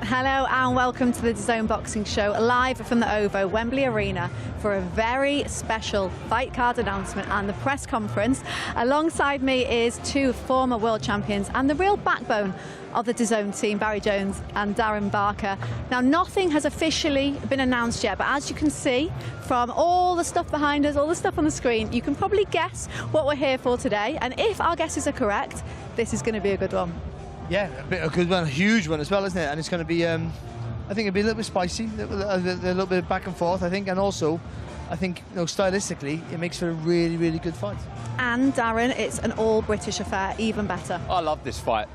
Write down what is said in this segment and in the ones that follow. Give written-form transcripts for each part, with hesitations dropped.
Hello and welcome to the DAZN Boxing Show, live from the OVO, Wembley Arena, for a very special fight card announcement and the press conference. Alongside me is two former world champions and the real backbone of the DAZN team, Barry Jones and Darren Barker. Now, nothing has officially been announced yet, but as you can see from all the stuff behind us, all the stuff on the screen, you can probably guess what we're here for today. And if our guesses are correct, this is going to be a good one. Yeah, a good one, a huge one as well, isn't it? And it's going to be, I think it'll be a little bit spicy, a little bit back and forth, I think. And also, I think, stylistically, it makes for a really, really good fight. And Darren, it's an all-British affair, even better. I love this fight.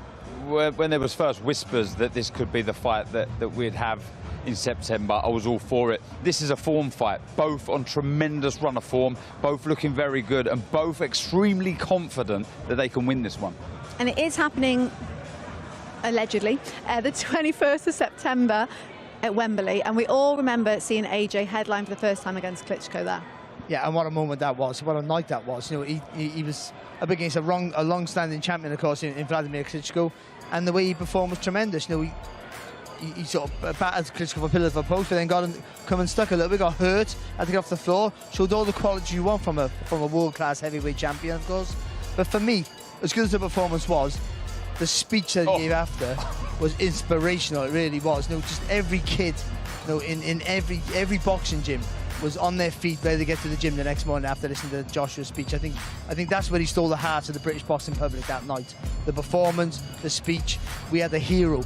When there was first whispers that this could be the fight that we'd have in September, I was all for it. This is a form fight, both on tremendous run of form, both looking very good, and both extremely confident that they can win this one. And it is happening, allegedly, the 21st of September at Wembley, and we all remember seeing AJ headline for the first time against Klitschko there. Yeah, and what a moment that was, what a night that was. He was up against a long-standing champion, of course, in Vladimir Klitschko, and the way he performed was tremendous. He sort of battered Klitschko for pillar for post, but then got him come unstuck a little bit, got hurt, had to get off the floor, showed all the quality you want from a world-class heavyweight champion, of course. But for me, as good as the performance was, the speech that he gave after was inspirational. It really was. Just every kid, in every boxing gym was on their feet ready to get to the gym the next morning after listening to Joshua's speech. I think that's where he stole the hearts of the British boxing public that night. The performance, the speech. We had a hero.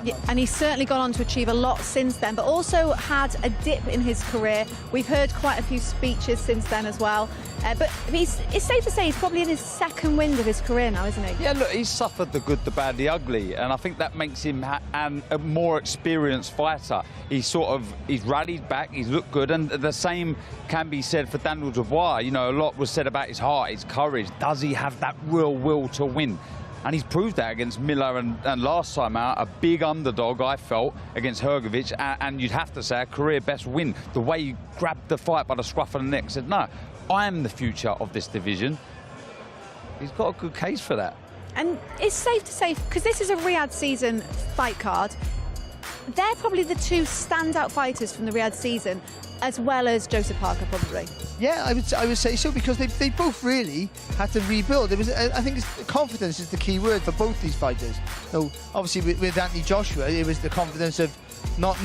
Yeah, and he's certainly gone on to achieve a lot since then, but also had a dip in his career. We've heard quite a few speeches since then as well. But it's safe to say he's probably in his second wind of his career now, isn't he? Yeah, look, he's suffered the good, the bad, the ugly, and I think that makes him a more experienced fighter. He's rallied back, he's looked good, and the same can be said for Daniel Dubois. A lot was said about his heart, his courage. Does he have that real will to win? And he's proved that against Miller and last time out, a big underdog, I felt, against Hrgovic, and you'd have to say a career best win. The way he grabbed the fight by the scruff of the neck, said, no, I am the future of this division. He's got a good case for that. And it's safe to say, because this is a Riyadh season fight card, they're probably the two standout fighters from the Riyadh season, as well as Joseph Parker, probably. Yeah, I would say so, because they both really had to rebuild. I think confidence is the key word for both these fighters. Obviously with Anthony Joshua, it was the confidence of not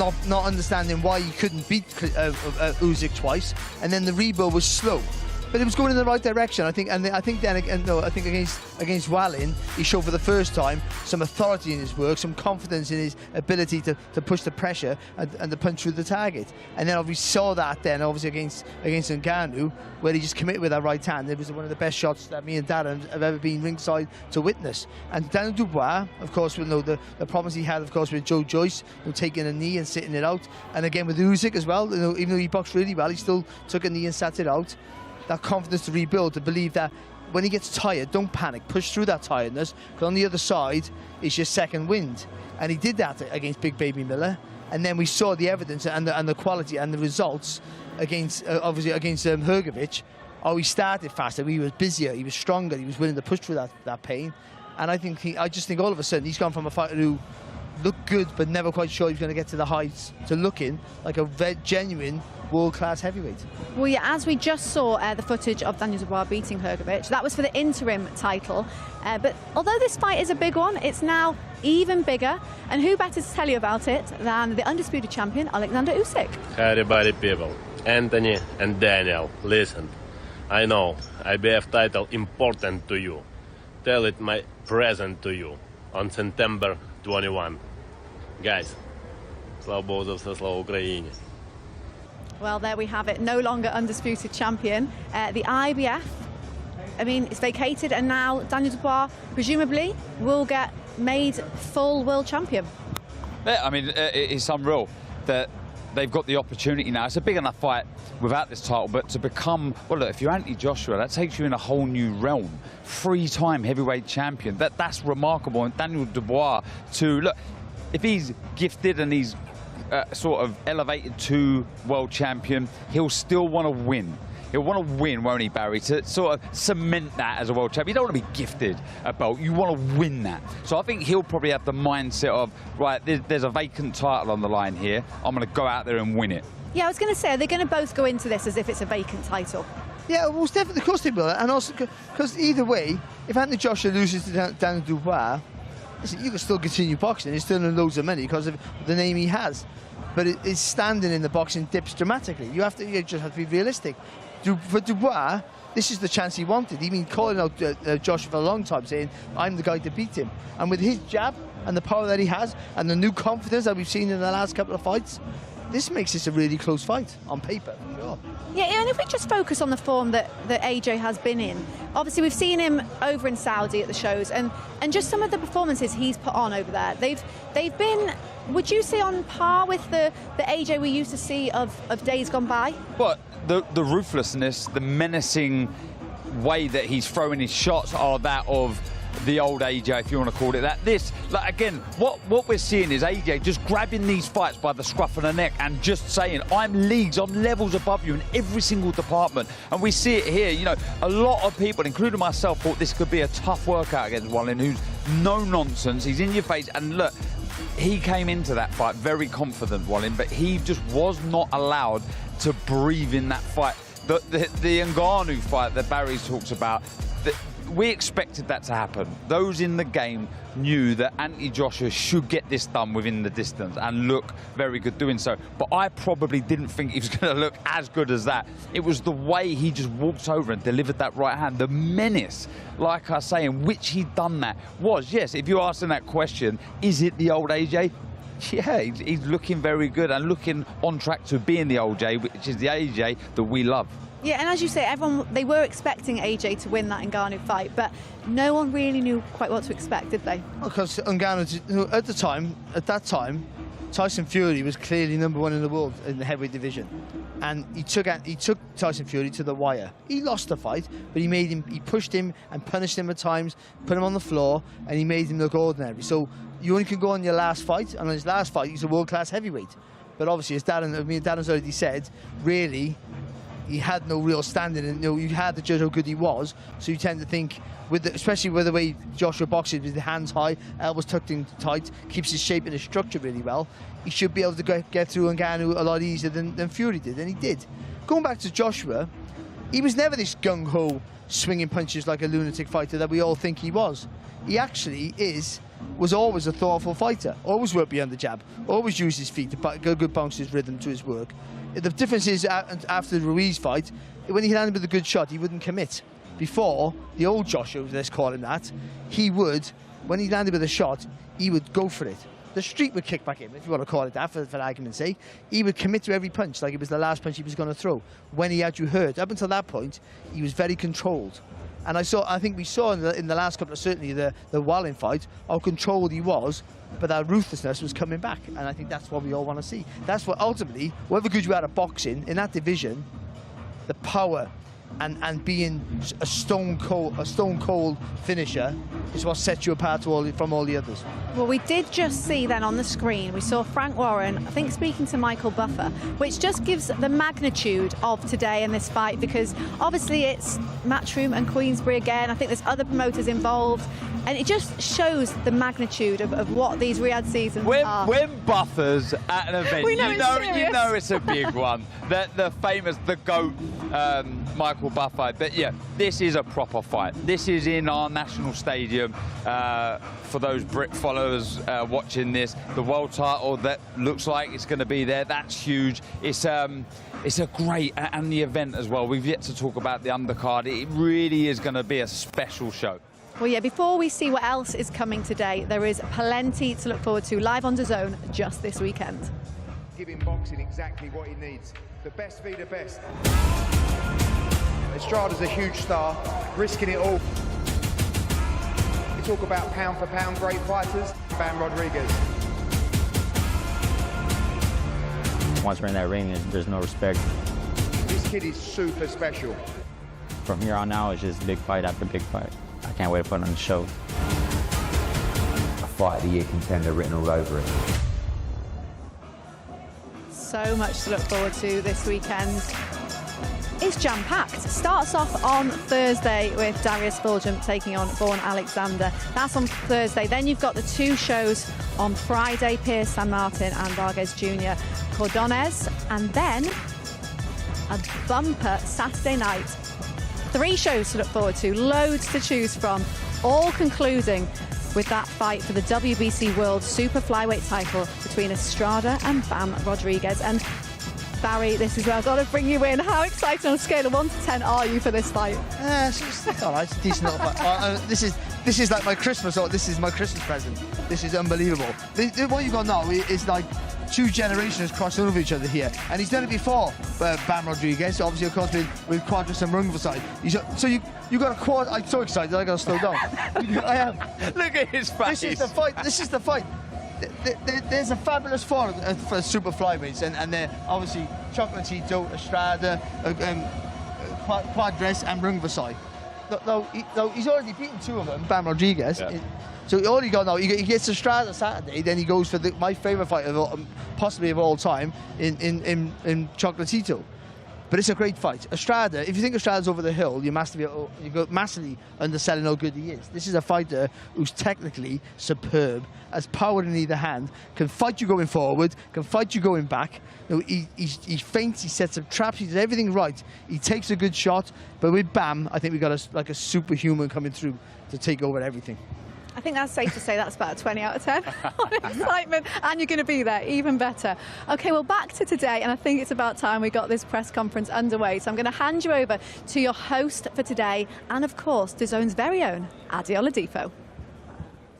understanding why he couldn't beat Usyk twice, and then the rebuild was slow. But it was going in the right direction, I think. I think against Wallin, he showed for the first time some authority in his work, some confidence in his ability to push the pressure and to punch through the target. And then we saw that then, obviously, against Ngannou, where he just committed with that right hand. It was one of the best shots that me and Darren have ever been ringside to witness. And Daniel Dubois, of course, with the problems he had, of course, with Joe Joyce, taking a knee and sitting it out. And again with Usyk as well, even though he boxed really well, he still took a knee and sat it out. That confidence to rebuild, to believe that when he gets tired, don't panic, push through that tiredness, because on the other side is your second wind. And he did that against Big Baby Miller, and then we saw the evidence and the quality and the results against obviously against Hrgovic. He started faster, he was busier, he was stronger, he was willing to push through that pain. And I just think all of a sudden he's gone from a fighter who looked good but never quite sure he was going to get to the heights, to looking like a genuine world-class heavyweight. Well, yeah, as we just saw the footage of Daniel Dubois beating Hrgovic, that was for the interim title. But although this fight is a big one, it's now even bigger. And who better to tell you about it than the undisputed champion, Alexander Usyk? Hi, everybody, people. Anthony and Daniel, listen. I know IBF title important to you. Tell it my present to you on September 21. Guys, слава Богу за все, слава Україні. Well, there we have it. No longer undisputed champion. The IBF, it's vacated, and now Daniel Dubois presumably will get made full world champion. Yeah, it's unreal that they've got the opportunity now. It's a big enough fight without this title, but to become, well, look, if you're Anthony Joshua, that takes you in a whole new realm. 3-time heavyweight champion. That's remarkable. And Daniel Dubois, look, if he's gifted and he's sort of elevated to world champion, he'll still want to win. He'll want to win, won't he, Barry, to sort of cement that as a world champion. You don't want to be gifted a belt. You want to win that. So I think he'll probably have the mindset of, right, there's a vacant title on the line here. I'm going to go out there and win it. Yeah, I was going to say, are they going to both go into this as if it's a vacant title? Yeah, well, definitely, of course they will. And also, because either way, if Anthony Joshua loses to Daniel Dubois, listen, you can still continue boxing. He's still in loads of money because of the name he has. But his standing in the boxing dips dramatically. You just have to be realistic. For Dubois, this is the chance he wanted. He's been calling out Joshua for a long time, saying, I'm the guy to beat him. And with his jab and the power that he has and the new confidence that we've seen in the last couple of fights, this makes this a really close fight on paper, for sure. Yeah, and if we just focus on the form that AJ has been in, obviously we've seen him over in Saudi at the shows, and just some of the performances he's put on over there, they've been, would you say, on par with the AJ we used to see of days gone by? But the ruthlessness, the menacing way that he's throwing his shots are that of the old AJ, if you want to call it that. This, like, again, what we're seeing is AJ just grabbing these fights by the scruff of the neck and just saying, I'm levels above you in every single department. And we see it here. You know, a lot of people, including myself, thought this could be a tough workout against Wallin, who's no nonsense. He's in your face. And look, he came into that fight very confident, Wallin, but he just was not allowed to breathe in that fight. The Ngannou fight that Barry talks about, we expected that to happen. Those in the game knew that Anthony Joshua should get this done within the distance and look very good doing so. But I probably didn't think he was going to look as good as that. It was the way he just walked over and delivered that right hand. The menace, like I say, in which he'd done that was, yes, if you're asking that question, is it the old AJ? Yeah, he's looking very good and looking on track to being the old J, which is the AJ that we love. Yeah, and as you say, they were expecting AJ to win that Ngannou fight, but no one really knew quite what to expect, did they? Because Ngannou, at that time, Tyson Fury was clearly #1 in the world in the heavyweight division, and he took Tyson Fury to the wire. He lost the fight, but he pushed him and punished him at times, put him on the floor, and he made him look ordinary. So you only can go on your last fight, and on his last fight, he's a world-class heavyweight. But obviously, as Darren's already said, really, he had no real standing, and you had to judge how good he was. So you tend to think, especially with the way Joshua boxes, with the hands high, elbows tucked in tight, keeps his shape and his structure really well, he should be able to get through Ngannou a lot easier than Fury did, and he did. Going back to Joshua, he was never this gung-ho, swinging punches like a lunatic fighter that we all think he was. He actually was always a thoughtful fighter, always worked beyond the jab, always used his feet to good bounce his rhythm to his work. The difference is, after the Ruiz fight, when he landed with a good shot, he wouldn't commit. Before, the old Joshua, let's call him that, when he landed with a shot, he would go for it. The street would kick back in, if you want to call it that, for argument's sake. He would commit to every punch like it was the last punch he was going to throw. When he had you hurt, up until that point, he was very controlled. And I think we saw in the last couple of, certainly the Wallin fight, how controlled he was, but that ruthlessness was coming back. And I think that's what we all want to see. That's what ultimately, whatever good you are at boxing, in that division, the power and being a stone cold finisher is what sets you apart from all the others. Well, we did just see then on the screen, we saw Frank Warren, I think, speaking to Michael Buffer, which just gives the magnitude of today in this fight, because obviously it's Matchroom and Queensbury again. I think there's other promoters involved, and it just shows the magnitude of what these Riyadh seasons are. When Buffer's at an event, you know it's a big one. The famous, the GOAT, Michael Buffer. But yeah, this is a proper fight. This is in our national stadium. For those Brit followers watching this, the world title that looks like it's going to be there, that's huge. It's a great, and the event as well. We've yet to talk about the undercard. It really is going to be a special show. Well, yeah, before we see what else is coming today, there is plenty to look forward to live on DAZN just this weekend. Giving boxing exactly what he needs. The best be the best. Estrada's a huge star, risking it all. We talk about pound for pound great fighters, Bam Rodriguez. Once we're in that ring, there's no respect. This kid is super special. From here on out, it's just big fight after big fight. I can't wait to put on the show. A fight of the year contender written all over it. So much to look forward to this weekend. is jam-packed. Starts off on Thursday with Darius Fulgham taking on Vaughan Alexander. That's on Thursday. Then you've got the 2 shows on Friday, Pierce San Martin and Vargas Jr. Cordonez, and then a bumper Saturday night. 3 shows to look forward to, loads to choose from, all concluding with that fight for the WBC World Super Flyweight title between Estrada and Bam Rodriguez. And Barry, this is where I've got to bring you in. How excited on a scale of 1 to 10 are you for this fight? It's all right, it's a decent little fight. This is like my Christmas, or this is my Christmas present. This is unbelievable. What you've got now is like 2 generations crossing over each other here, and he's done it before. Bam Rodriguez, obviously, of course, with Quadras and Rungvisai. So you got a quad. I'm so excited. I got to slow down. I am. Look at his face. This is the fight. There's a fabulous four for super flyweights, and they're obviously Chocolatito, Estrada, Quadras, and Rungvisai. No, he's already beaten 2 of them, Bam Rodriguez. Yeah. So all you got now, he gets Estrada Saturday, then he goes for my favourite fight possibly of all time in Chocolatito. But it's a great fight. Estrada, if you think Estrada's over the hill, you're massively underselling how good he is. This is a fighter who's technically superb, has power in either hand, can fight you going forward, can fight you going back. You know, he feints, he sets up traps, he does everything right. He takes a good shot, but with Bam, I think we got a superhuman coming through to take over everything. I think that's safe to say that's about a 20 out of 10 on excitement, and you're going to be there, even better. Okay, well, back to today, and I think it's about time we got this press conference underway. So I'm going to hand you over to your host for today, and of course, DAZN's very own Adi Oladipo.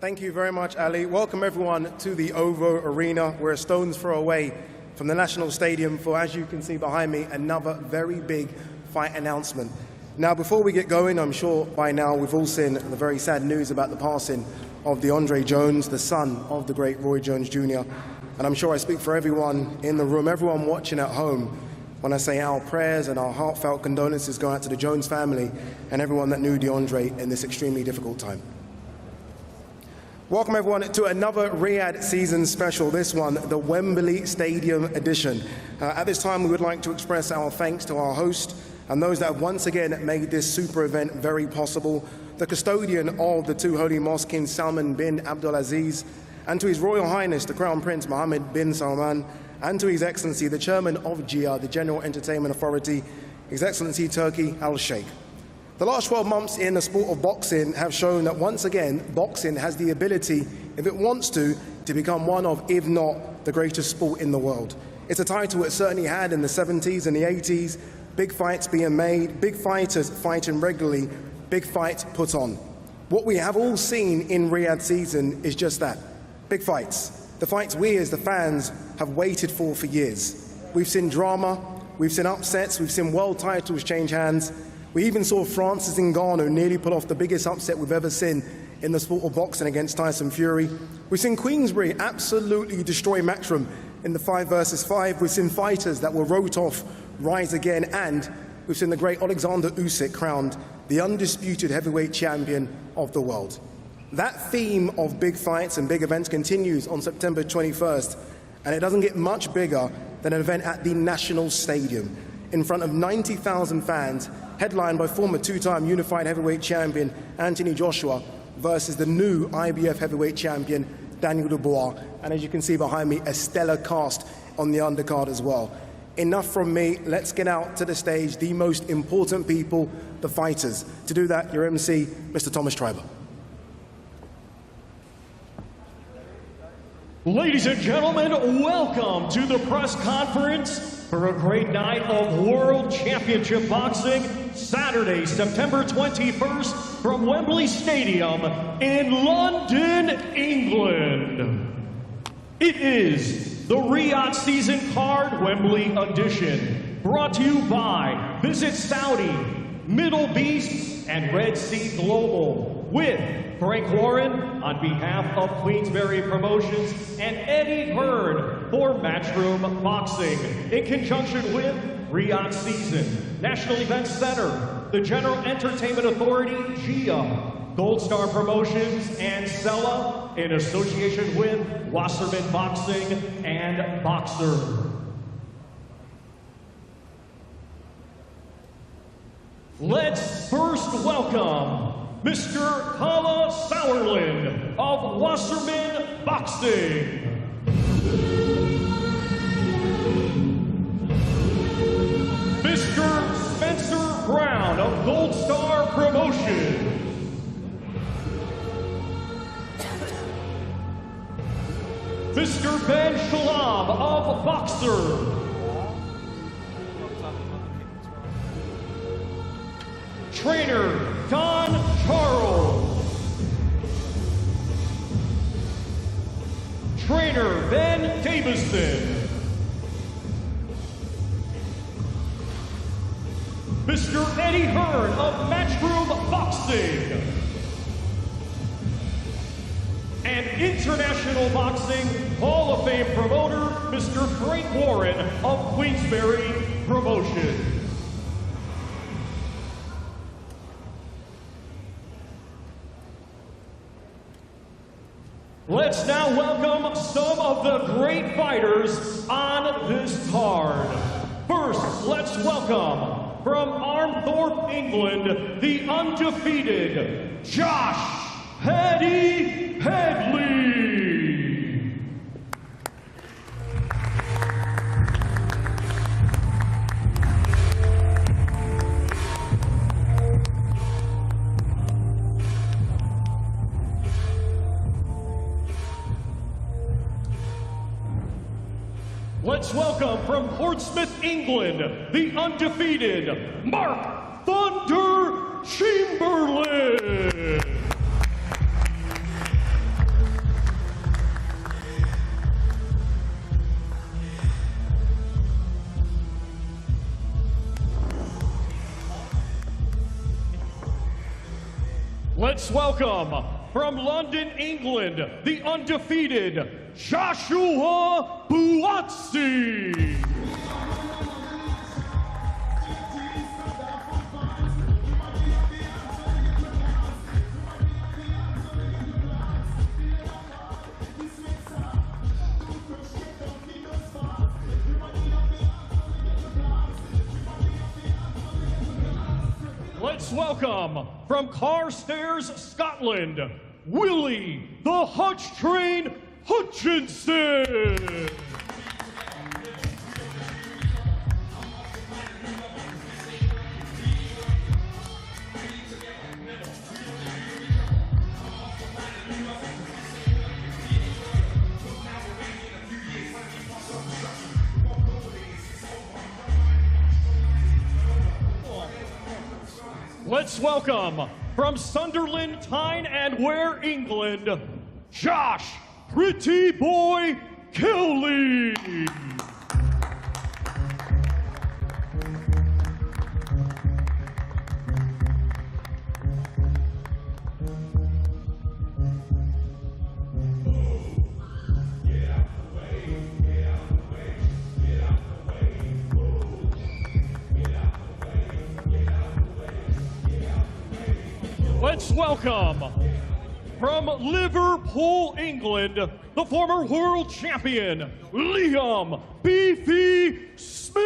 Thank you very much, Ali. Welcome everyone to the OVO Arena. We're a stone's throw away from the National Stadium for, as you can see behind me, another very big fight announcement. Now, before we get going, I'm sure by now we've all seen the very sad news about the passing of DeAndre Jones, the son of the great Roy Jones Jr. And I'm sure I speak for everyone in the room, everyone watching at home, when I say our prayers and our heartfelt condolences go out to the Jones family and everyone that knew DeAndre in this extremely difficult time. Welcome everyone to another Riyadh Season Special, this one, the Wembley Stadium edition. At this time, we would like to express our thanks to our host and those that have once again made this super event very possible, the custodian of the 2 holy mosques, King Salman bin Abdulaziz, and to His Royal Highness, the Crown Prince Mohammed bin Salman, and to His Excellency, the Chairman of GIA, the General Entertainment Authority, His Excellency Turki Al-Sheikh. The last 12 months in the sport of boxing have shown that once again, boxing has the ability, if it wants to become one of, if not, the greatest sport in the world. It's a title it certainly had in the 70s and the 80s, big fights being made, big fighters fighting regularly, big fights put on. What we have all seen in Riyadh Season is just that, big fights. The fights we as the fans have waited for years. We've seen drama, we've seen upsets, we've seen world titles change hands. We even saw Francis Ngannou nearly pull off the biggest upset we've ever seen in the sport of boxing against Tyson Fury. We've seen Queensberry absolutely destroy Matchroom in the 5 versus 5. We've seen fighters that were wrote off rise again, and we've seen the great Alexander Usyk crowned the undisputed heavyweight champion of the world. That theme of big fights and big events continues on September 21st, and it doesn't get much bigger than an event at the National Stadium in front of 90,000 fans, headlined by former 2-time unified heavyweight champion Anthony Joshua versus the new IBF heavyweight champion Daniel Dubois, and as you can see behind me, a stellar cast on the undercard as well. Enough from me, let's get out to the stage, the most important people, the fighters. To do that, your MC, Mr. Thomas Treiber. Ladies and gentlemen, welcome to the press conference for a great night of World Championship Boxing, Saturday, September 21st, from Wembley Stadium in London, England. It is the Riyadh Season Card Wembley Edition, brought to you by Visit Saudi, Middle Beast, and Red Sea Global, with Frank Warren on behalf of Queensberry Promotions and Eddie Hearn for Matchroom Boxing, in conjunction with Riyadh Season, National Events Center, the General Entertainment Authority, GIA, Gold Star Promotions, and Sella, in association with Wasserman Boxing and Boxer. Let's first welcome Mr. Kala Sauerland of Wasserman Boxing. Mr. Spencer Brown of Gold Star Promotion. Mr. Ben Shalom of Boxer. Trainer Don Charles. Trainer Ben Davison. Mr. Eddie Hearn of Matchroom Boxing. And International Boxing Hall of Fame promoter, Mr. Frank Warren of Queensberry Promotion. Let's now welcome some of the great fighters on this card. First, let's welcome from Armthorpe, England, the undefeated Josh Paddy Headley. Let's welcome from Portsmouth, England, the undefeated Mark Thunder Chamberlain. Let's welcome from London, England, the undefeated Joshua Buatsi. Let's welcome from Carstairs, Scotland, Willie the Hutch Train Hutchinson. Let's welcome from Sunderland, Tyne and Ware, England, Josh Pretty Boy Kelly. Let's welcome from Liverpool, England, the former world champion, Liam Beefy Smith.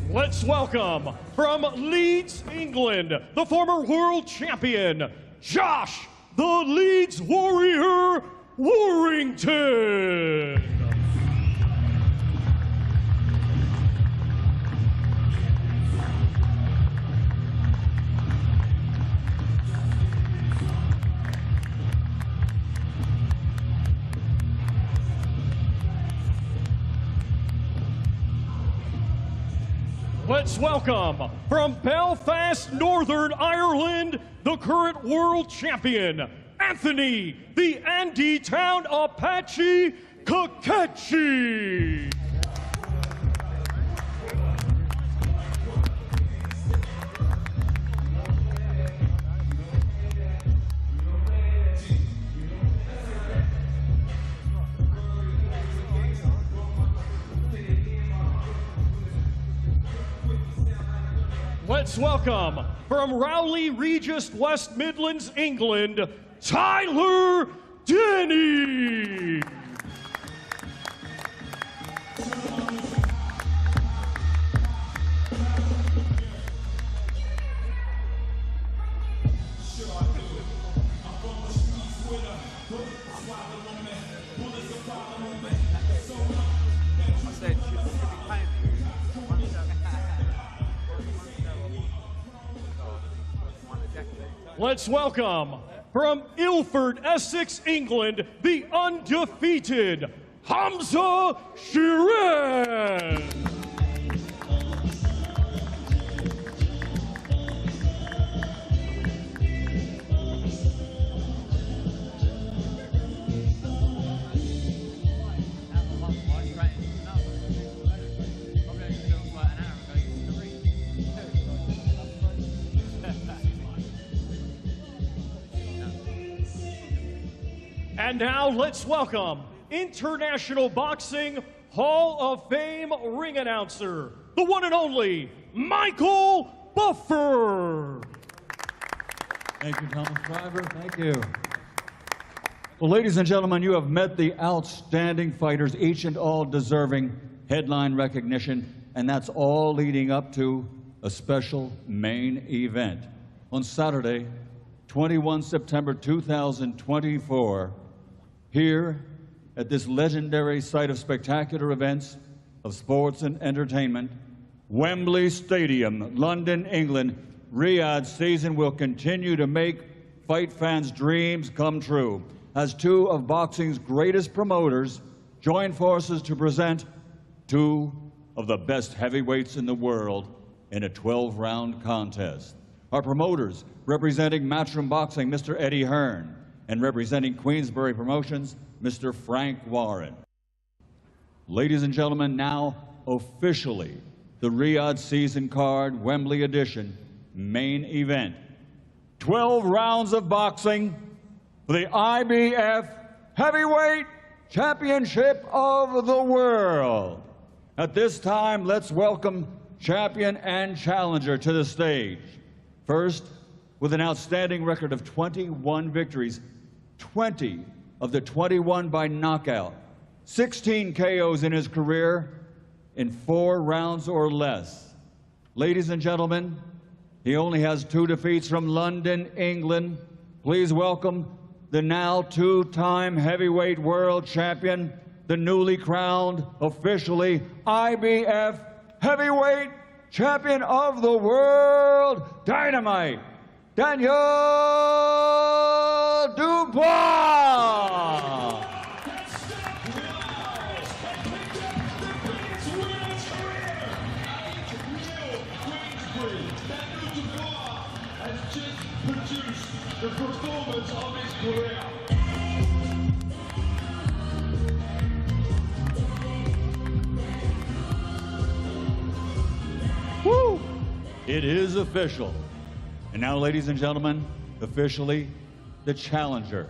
Let's welcome from Leeds, England, the former world champion, Josh the Leeds Warrior Warrington. Let's welcome from Belfast, Northern Ireland, the current world champion, Anthony the Andy Town Apache Kakechi. Let's welcome from Rowley Regis, West Midlands, England, Tyler Denny. Let's welcome from Ilford, Essex, England, the undefeated Hamza Shiraz. And now let's welcome International Boxing Hall of Fame ring announcer, the one and only Michael Buffer. Thank you, Thomas Driver. Thank you. Well, ladies and gentlemen, you have met the outstanding fighters, each and all deserving headline recognition, and that's all leading up to a special main event. On Saturday, 21 September 2024, here at this legendary site of spectacular events, of sports and entertainment, Wembley Stadium, London, England, Riyadh Season will continue to make fight fans' dreams come true as two of boxing's greatest promoters join forces to present two of the best heavyweights in the world in a 12-round contest. Our promoters, representing Matchroom Boxing, Mr. Eddie Hearn, and representing Queensbury Promotions, Mr. Frank Warren. Ladies and gentlemen, now officially the Riyadh Season Card Wembley Edition main event. 12 rounds of boxing for the IBF Heavyweight Championship of the World. At this time, let's welcome champion and challenger to the stage. First, with an outstanding record of 21 victories, 20 of the 21 by knockout, 16 KOs in his career in 4 rounds or less. Ladies and gentlemen, he only has 2 defeats from London, England. Please welcome the now 2-time heavyweight world champion, the newly crowned, officially IBF Heavyweight Champion of the World, Dynamite, Daniel Dubois. The performance of his career. Woo! It is official. And now, ladies and gentlemen, officially the challenger,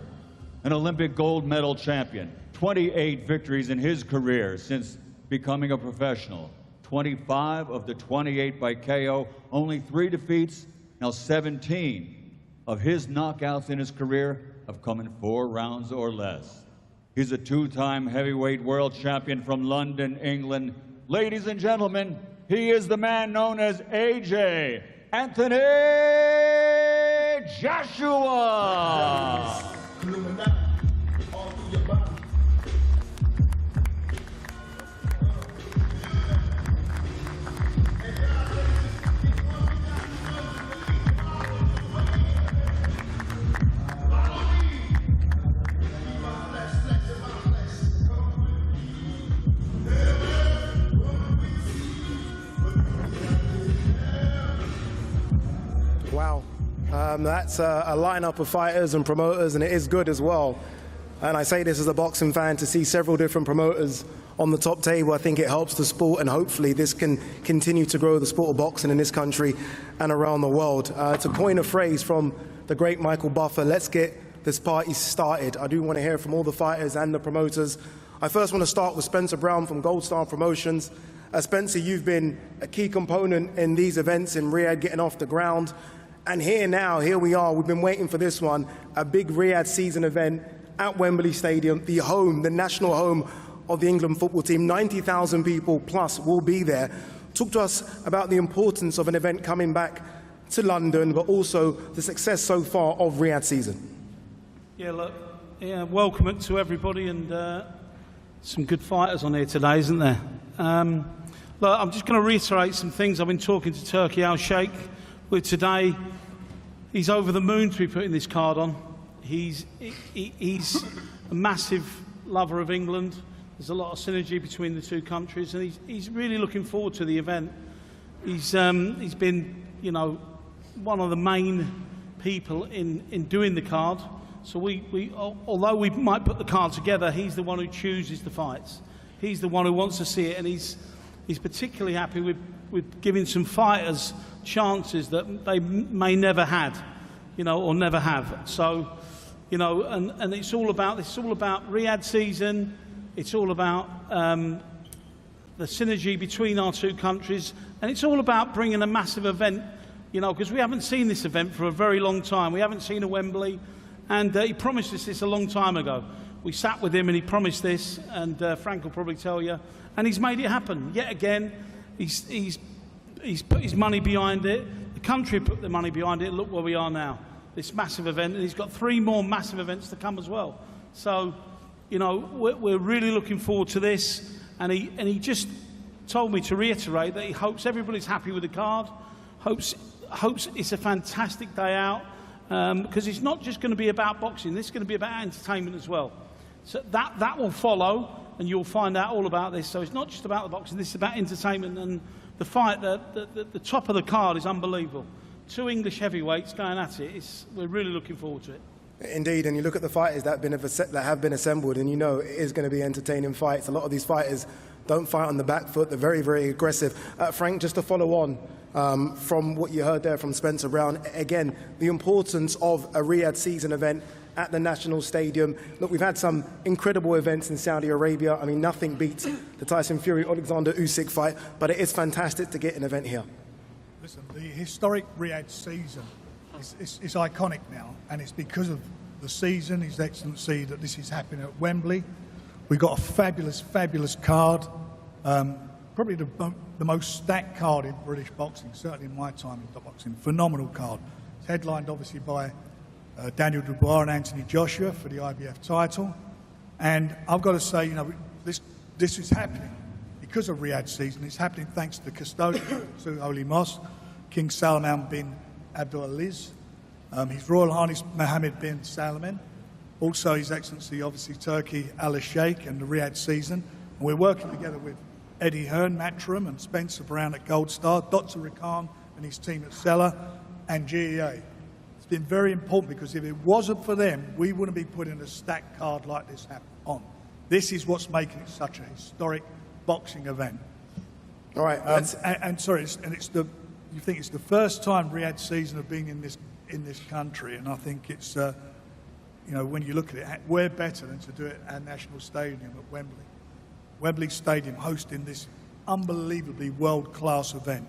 an Olympic gold medal champion, 28 victories in his career since becoming a professional, 25 of the 28 by KO, only 3 defeats, now 17 of his knockouts in his career have come in 4 rounds or less. He's a 2-time heavyweight world champion from London, England. Ladies and gentlemen, he is the man known as AJ, Anthony Joshua. Wow, that's a lineup of fighters and promoters, and it is good as well. And I say this as a boxing fan, to see several different promoters on the top table, I think it helps the sport, and hopefully this can continue to grow the sport of boxing in this country and around the world. To coin a phrase from the great Michael Buffer, let's get this party started. I do want to hear from all the fighters and the promoters. I first want to start with Spencer Brown from Gold Star Promotions. Spencer, you've been a key component in these events in Riyadh, getting off the ground. And here we are, we've been waiting for this one, a big Riyadh season event at Wembley Stadium, the home, the national home of the England football team. 90,000 people plus will be there. Talk to us about the importance of an event coming back to London, but also the success so far of Riyadh season. Yeah, look, welcome to everybody, and some good fighters on here today, isn't there? Look, I'm just going to reiterate some things. I've been talking to Turki Al-Sheikh with today. He's over the moon to be putting this card on. He's a massive lover of England. There's a lot of synergy between the two countries, and he's really looking forward to the event. He's been, you know, one of the main people in doing the card. So although we might put the card together, he's the one who chooses the fights. He's the one who wants to see it, and he's particularly happy with giving some fighters chances that they may never had, you know, or never have. So, you know, and it's all about Riyadh season. It's all about the synergy between our two countries, and it's all about bringing a massive event, you know, because we haven't seen this event for a very long time. We haven't seen a Wembley, and he promised us this a long time ago. We sat with him and he promised this, and Frank will probably tell you, and he's made it happen. Yet again, he's put his money behind it. The country put the money behind it. Look where we are now, this massive event, and he's got 3 more massive events to come as well. So, you know, we're really looking forward to this, and he just told me to reiterate that he hopes everybody's happy with the card, hopes it's a fantastic day out, because it's not just going to be about boxing. This is going to be about entertainment as well. So that will follow, and you'll find out all about this. So it's not just about the boxing. This is about entertainment, and the fight, the top of the card is unbelievable. 2 English heavyweights going at it. We're really looking forward to it. Indeed, and you look at the fighters that have been assembled, and you know it is going to be entertaining fights. A lot of these fighters don't fight on the back foot. They're very, very aggressive. Frank, just to follow on from what you heard there from Spencer Brown, again, the importance of a Riyadh season event at the National Stadium. Look, we've had some incredible events in Saudi Arabia. I mean, nothing beats the Tyson Fury-Alexander Usyk fight, but it is fantastic to get an event here. Listen, the historic Riyadh season is iconic now, and it's because of the season, His Excellency, that this is happening at Wembley. We've got a fabulous, fabulous card, probably the most stacked card in British boxing, certainly in my time in boxing. Phenomenal card. It's headlined obviously by Daniel Dubois and Anthony Joshua for the IBF title. And I've got to say, you know, this is happening because of Riyadh season. It's happening thanks to the custodian to Holy Mosque, King Salman bin Abdulaziz, His Royal Highness Mohammed bin Salman, also His Excellency, obviously, Turki Al-Sheikh and the Riyadh season. And we're working together with Eddie Hearn, Matchroom, and Spencer Brown at Gold Star, Dr. Rakan and his team at Seller, and GEA. It's been very important because if it wasn't for them, we wouldn't be putting a stacked card like this on. This is what's making it such a historic boxing event. All right. You think it's the first time Riyadh season have been in this country, and I think it's, you know, when you look at it, we're better than to do it at National Stadium at Wembley. Wembley Stadium hosting this unbelievably world-class event.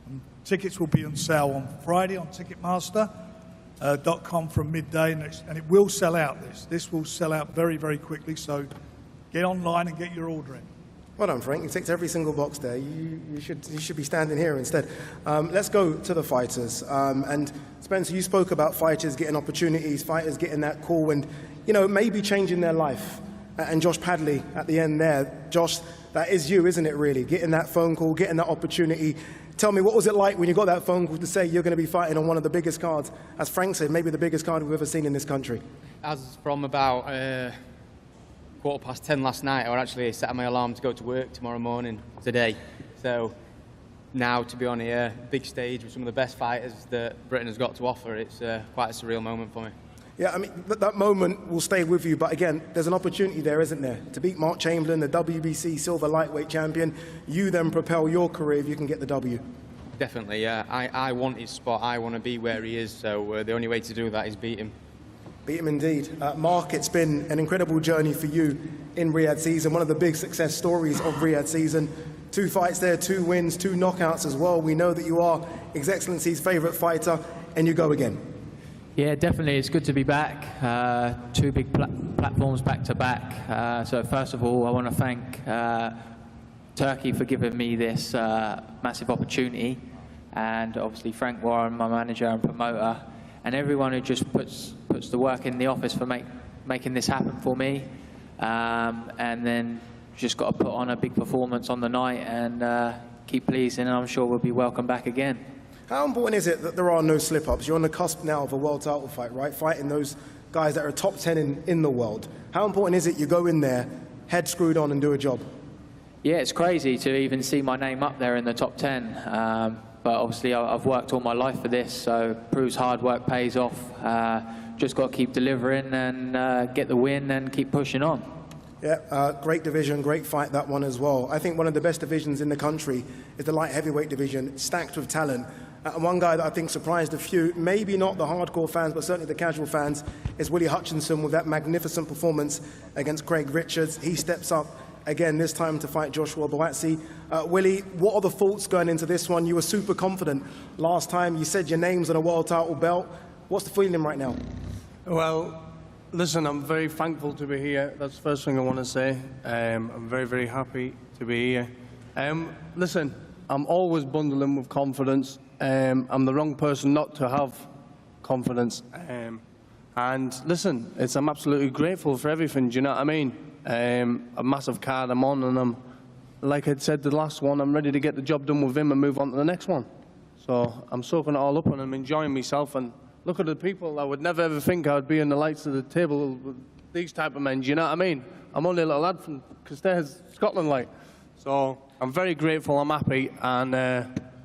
And tickets will be on sale on Friday on Ticketmaster.com from midday, and it will sell out. This will sell out very, very quickly, so get online and get your order in. Well done, Frank. You ticked every single box there. You should be standing here instead. Let's go to the fighters. And Spencer, you spoke about fighters getting opportunities, fighters getting that call, and you know, maybe changing their life. And Josh Padley at the end there. Josh, that is you, isn't it, really? Getting that phone call, getting that opportunity. Tell me, what was it like when you got that phone call to say you're going to be fighting on one of the biggest cards, as Frank said, maybe the biggest card we've ever seen in this country? As from about 10:15 last night, I actually set my alarm to go to work tomorrow morning, today. So now to be on here, big stage with some of the best fighters that Britain has got to offer, it's quite a surreal moment for me. Yeah, I mean, that moment will stay with you, but again, there's an opportunity there, isn't there? To beat Mark Chamberlain, the WBC silver lightweight champion, you then propel your career if you can get the W. Definitely, yeah. I want his spot. I want to be where he is, so the only way to do that is beat him. Beat him indeed. Mark, it's been an incredible journey for you in Riyadh season, one of the big success stories of Riyadh season. 2 fights there, 2 wins, 2 knockouts as well. We know that you are His Excellency's favourite fighter, and you go again. Yeah, definitely. It's good to be back. 2 big platforms back to back. So first of all, I want to thank Turkey for giving me this massive opportunity, and obviously Frank Warren, my manager and promoter, and everyone who just puts the work in the office for making this happen for me. And then just got to put on a big performance on the night and keep pleasing, and I'm sure we'll be welcome back again. How important is it that there are no slip-ups? You're on the cusp now of a world title fight, right? Fighting those guys that are top 10 in the world. How important is it you go in there, head screwed on, and do a job? Yeah, it's crazy to even see my name up there in the top 10. But obviously I've worked all my life for this, so proves hard work pays off. Just got to keep delivering and get the win and keep pushing on. Yeah, great division, great fight, that one as well. I think one of the best divisions in the country is the light heavyweight division, stacked with talent. And one guy that I think surprised a few, maybe not the hardcore fans, but certainly the casual fans, is Willie Hutchinson with that magnificent performance against Craig Richards. He steps up again, this time to fight Joshua Buatsi. Willie, what are the thoughts going into this one? You were super confident last time. You said your name's on a world title belt. What's the feeling right now? Well, listen, I'm very thankful to be here. That's the first thing I want to say. I'm very, very happy to be here. Listen, I'm always bundling with confidence. I'm the wrong person not to have confidence. And listen, I'm absolutely grateful for everything, do you know what I mean? A massive card I'm on, and I'm, like I said the last one, I'm ready to get the job done with him and move on to the next one. So I'm soaking it all up and I'm enjoying myself, and look at the people. I would never ever think I would be in the lights of the table with these type of men, do you know what I mean? I'm only a little lad from Castairs, Scotland, like. So I'm very grateful, I'm happy, and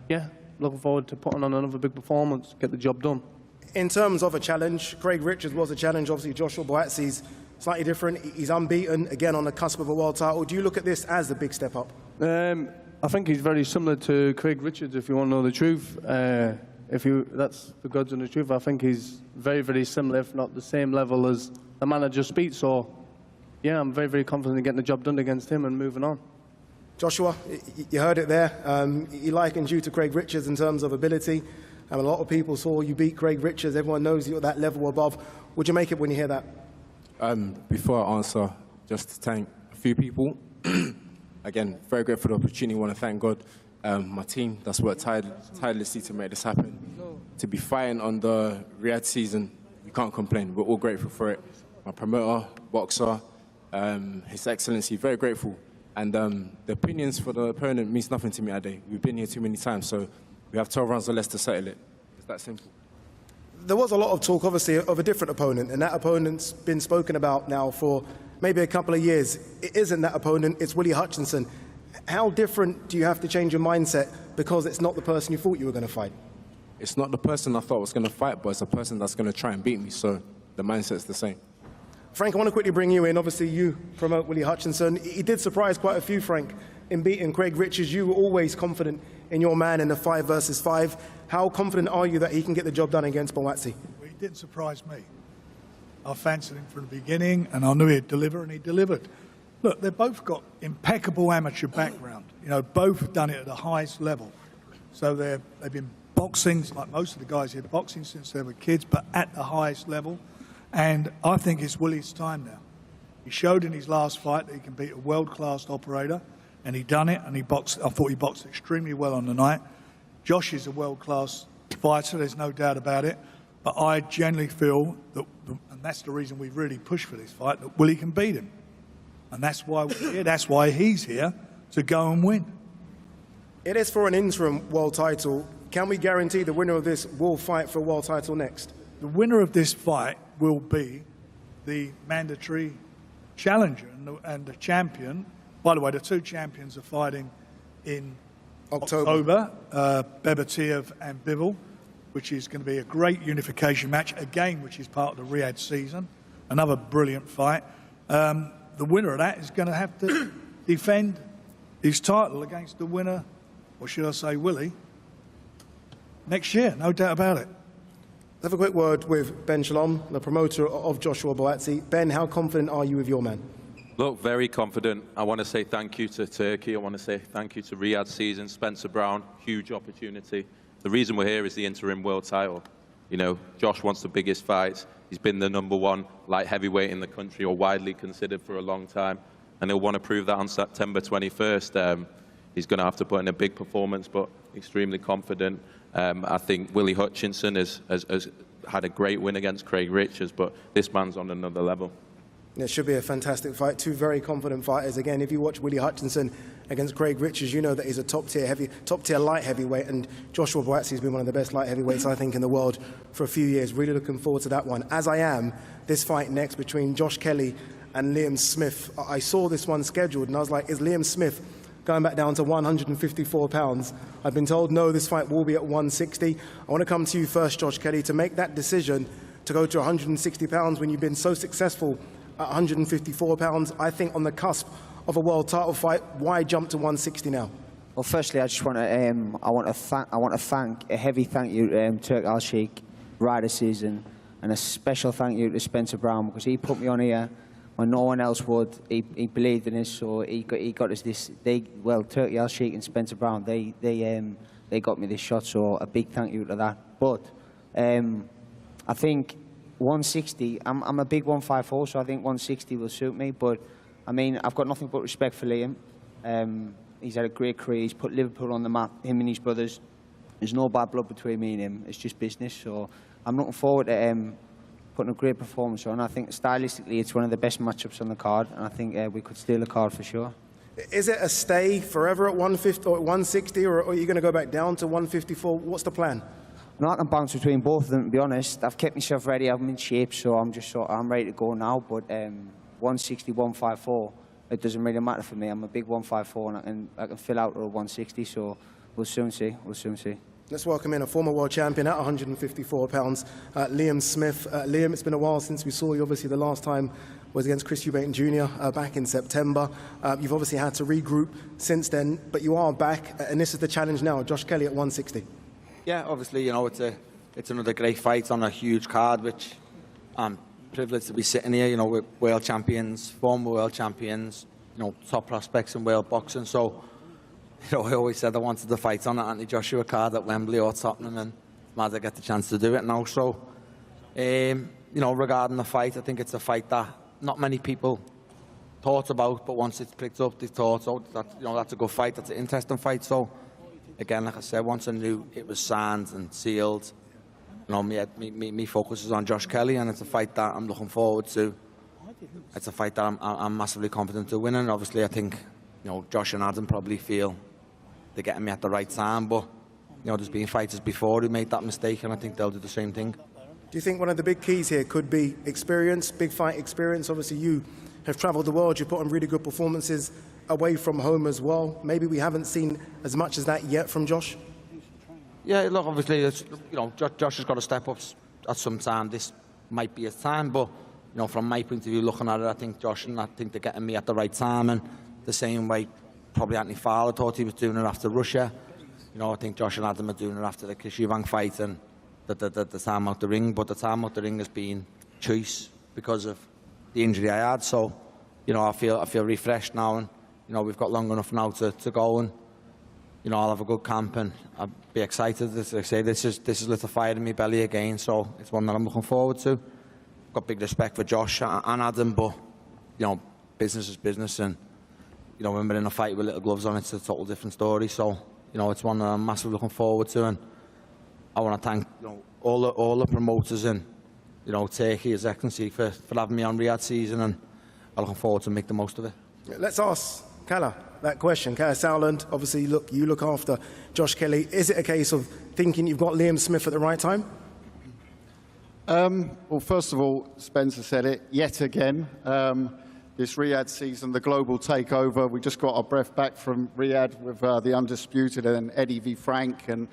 yeah, looking forward to putting on another big performance, get the job done. In terms of a challenge, Craig Richards was a challenge. Obviously, Joshua Buatsi's slightly different. He's unbeaten, again on the cusp of a world title. Do you look at this as a big step up? I think he's very similar to Craig Richards, if you want to know the truth. That's the gods and the truth. I think he's very, very similar, if not the same level as the man I just beat. So, yeah, I'm very, very confident in getting the job done against him and moving on. Joshua, you heard it there. He likened you to Craig Richards in terms of ability. A lot of people saw you beat Craig Richards. Everyone knows you're that level above. Would you make it when you hear that? Before I answer, just to thank a few people. Again, very grateful for the opportunity. I want to thank God, my team that's worked tirelessly to make this happen. To be fighting on the Riyadh season, we can't complain. We're all grateful for it. My promoter, boxer, His Excellency, very grateful. And the opinions for the opponent means nothing to me today. We've been here too many times, so we have 12 rounds or less to settle it. It's that simple. There was a lot of talk, obviously, of a different opponent, and that opponent's been spoken about now for maybe a couple of years. It isn't that opponent, it's Willie Hutchinson. How different do you have to change your mindset because it's not the person you thought you were going to fight? It's not the person I thought was going to fight, but it's a person that's going to try and beat me, so the mindset's the same. Frank, I want to quickly bring you in. Obviously, you promote Willie Hutchinson. He did surprise quite a few, Frank, in beating Craig Richards. You were always confident in your man in the 5 versus 5. How confident are you that he can get the job done against Buatsi? Well, he didn't surprise me. I fancied him from the beginning, and I knew he'd deliver, and he delivered. Look, they've both got impeccable amateur background. You know, both have done it at the highest level. So they've been boxing, like most of the guys here, boxing since they were kids, but at the highest level. And I think it's Willie's time now. He showed in his last fight that he can beat a world-class operator, and he done it, and he boxed. I thought he boxed extremely well on the night. Josh is a world-class fighter, there's no doubt about it, but I genuinely feel that, and that's the reason we've really pushed for this fight, that Willie can beat him. And that's why we're here, that's why he's here, to go and win. It is for an interim world title. Can we guarantee the winner of this will fight for a world title next? The winner of this fight will be the mandatory challenger and the champion. By the way, the 2 champions are fighting in October, Bebatiev and Bivol, which is going to be a great unification match, again, which is part of the Riyadh season. Another brilliant fight. The winner of that is going to have to defend his title against the winner, or should I say Willie, next year, no doubt about it. Let's have a quick word with Ben Shalom, the promoter of Joshua Buatsi. Ben, how confident are you with your man? Look, very confident. I want to say thank you to Turkey. I want to say thank you to Riyadh Season, Spencer Brown, huge opportunity. The reason we're here is the interim world title. You know, Josh wants the biggest fights. He's been the #1 light heavyweight in the country, or widely considered for a long time. And he'll want to prove that on September 21st. He's going to have to put in a big performance, but extremely confident. I think Willie Hutchinson has had a great win against Craig Richards, but this man's on another level. It should be a fantastic fight. Two very confident fighters. Again, if you watch Willie Hutchinson against Craig Richards, you know that he's a top-tier light heavyweight, and Joshua Buatsi has been one of the best light heavyweights, I think, in the world for a few years. Really looking forward to that one, as I am this fight next between Josh Kelly and Liam Smith. I saw this one scheduled, and I was like, is Liam Smith going back down to 154 pounds? I've been told, no, this fight will be at 160. I want to come to you first, Josh Kelly, to make that decision to go to 160 pounds when you've been so successful at 154 pounds, I think on the cusp of a world title fight. Why jump to 160 now? Well, firstly, I just want to thank a heavy thank you to Turk Al Sheikh, Riyadh Season, and a special thank you to Spencer Brown, because he put me on here when no one else would. He believed in us, so he got us this. Turk Al Sheikh and Spencer Brown, they got me this shot. So a big thank you to that. But I think 160, I'm a big 154, so I think 160 will suit me. But, I mean, I've got nothing but respect for Liam. He's had a great career. He's put Liverpool on the map, him and his brothers. There's no bad blood between me and him. It's just business. So I'm looking forward to putting a great performance on. I think stylistically it's one of the best matchups on the card, and I think we could steal the card for sure. Is it a stay forever at 150 or at 160, or are you going to go back down to 154? What's the plan? No, I can bounce between both of them, to be honest. I've kept myself ready, I'm in shape, so I'm ready to go now. But 160, 154, it doesn't really matter for me. I'm a big 154, and I can fill out to a 160, so we'll soon see. Let's welcome in a former world champion at 154 pounds, Liam Smith. Liam, it's been a while since we saw you. Obviously, the last time was against Chris Eubank Jr. Back in September. You've obviously had to regroup since then, but you are back, and this is the challenge now, Josh Kelly at 160. Yeah, obviously, you know, it's another great fight on a huge card, which I'm privileged to be sitting here, you know, with world champions, former world champions, you know, top prospects in world boxing. So, you know, I always said I wanted to fight on an Anthony Joshua card at Wembley or Tottenham, and I'm glad I get the chance to do it now. So, you know, regarding the fight, I think it's a fight that not many people thought about, but once it's picked up, they thought, oh, you know, that's a good fight, that's an interesting fight. So, again, like I said, once I knew it was signed and sealed, you know, me focus is on Josh Kelly, and it's a fight that I'm looking forward to. It's a fight that I'm massively confident to win, and obviously I think, you know, Josh and Adam probably feel they're getting me at the right time, but, you know, there's been fighters before who made that mistake, and I think they'll do the same thing. Do you think one of the big keys here could be experience, big fight experience? Obviously, you have travelled the world, you've put on really good performances away from home as well. Maybe we haven't seen as much as that yet from Josh? Yeah, look, obviously, you know, Josh has got to step up at some time. This might be his time, but, you know, from my point of view, looking at it, I think Josh and I think they're getting me at the right time, and the same way probably Anthony Fowler thought he was doing it after Russia. You know, I think Josh and Adam are doing it after the Chris Eubank fight and the time out the ring, but the time out the ring has been choice because of the injury I had. So, you know, I feel refreshed now, and, you know, we've got long enough now to go, and, you know, I'll have a good camp, and I'll be excited. As I say, this is lit a fire in my belly again, so it's one that I'm looking forward to. I've got big respect for Josh and Adam, but, you know, business is business, and, you know, when we're in a fight with little gloves on, it's a total different story. So, you know, it's one that I'm massively looking forward to, and I want to thank, you know, all the promoters in, you know, Turkey, His Excellency, for having me on Riyadh Season, and I'm looking forward to make the most of it. Let's ask Kala that question. Kala Sauerland, obviously, you look after Josh Kelly. Is it a case of thinking you've got Liam Smith at the right time? Well, first of all, Spencer said it yet again. This Riyadh season, the global takeover. We just got our breath back from Riyadh with the Undisputed and Eddie v. Frank, and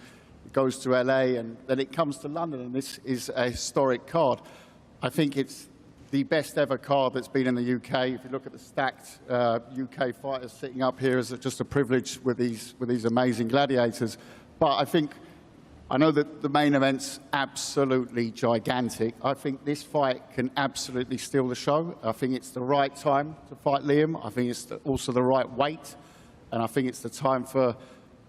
it goes to LA, and then it comes to London, and this is a historic card. I think it's the best ever card that's been in the UK. If you look at the stacked UK fighters sitting up here, is just a privilege with these amazing gladiators. But I think I know that the main event's absolutely gigantic. I think this fight can absolutely steal the show. I think it's the right time to fight Liam. I think it's also the right weight. And I think it's the time for,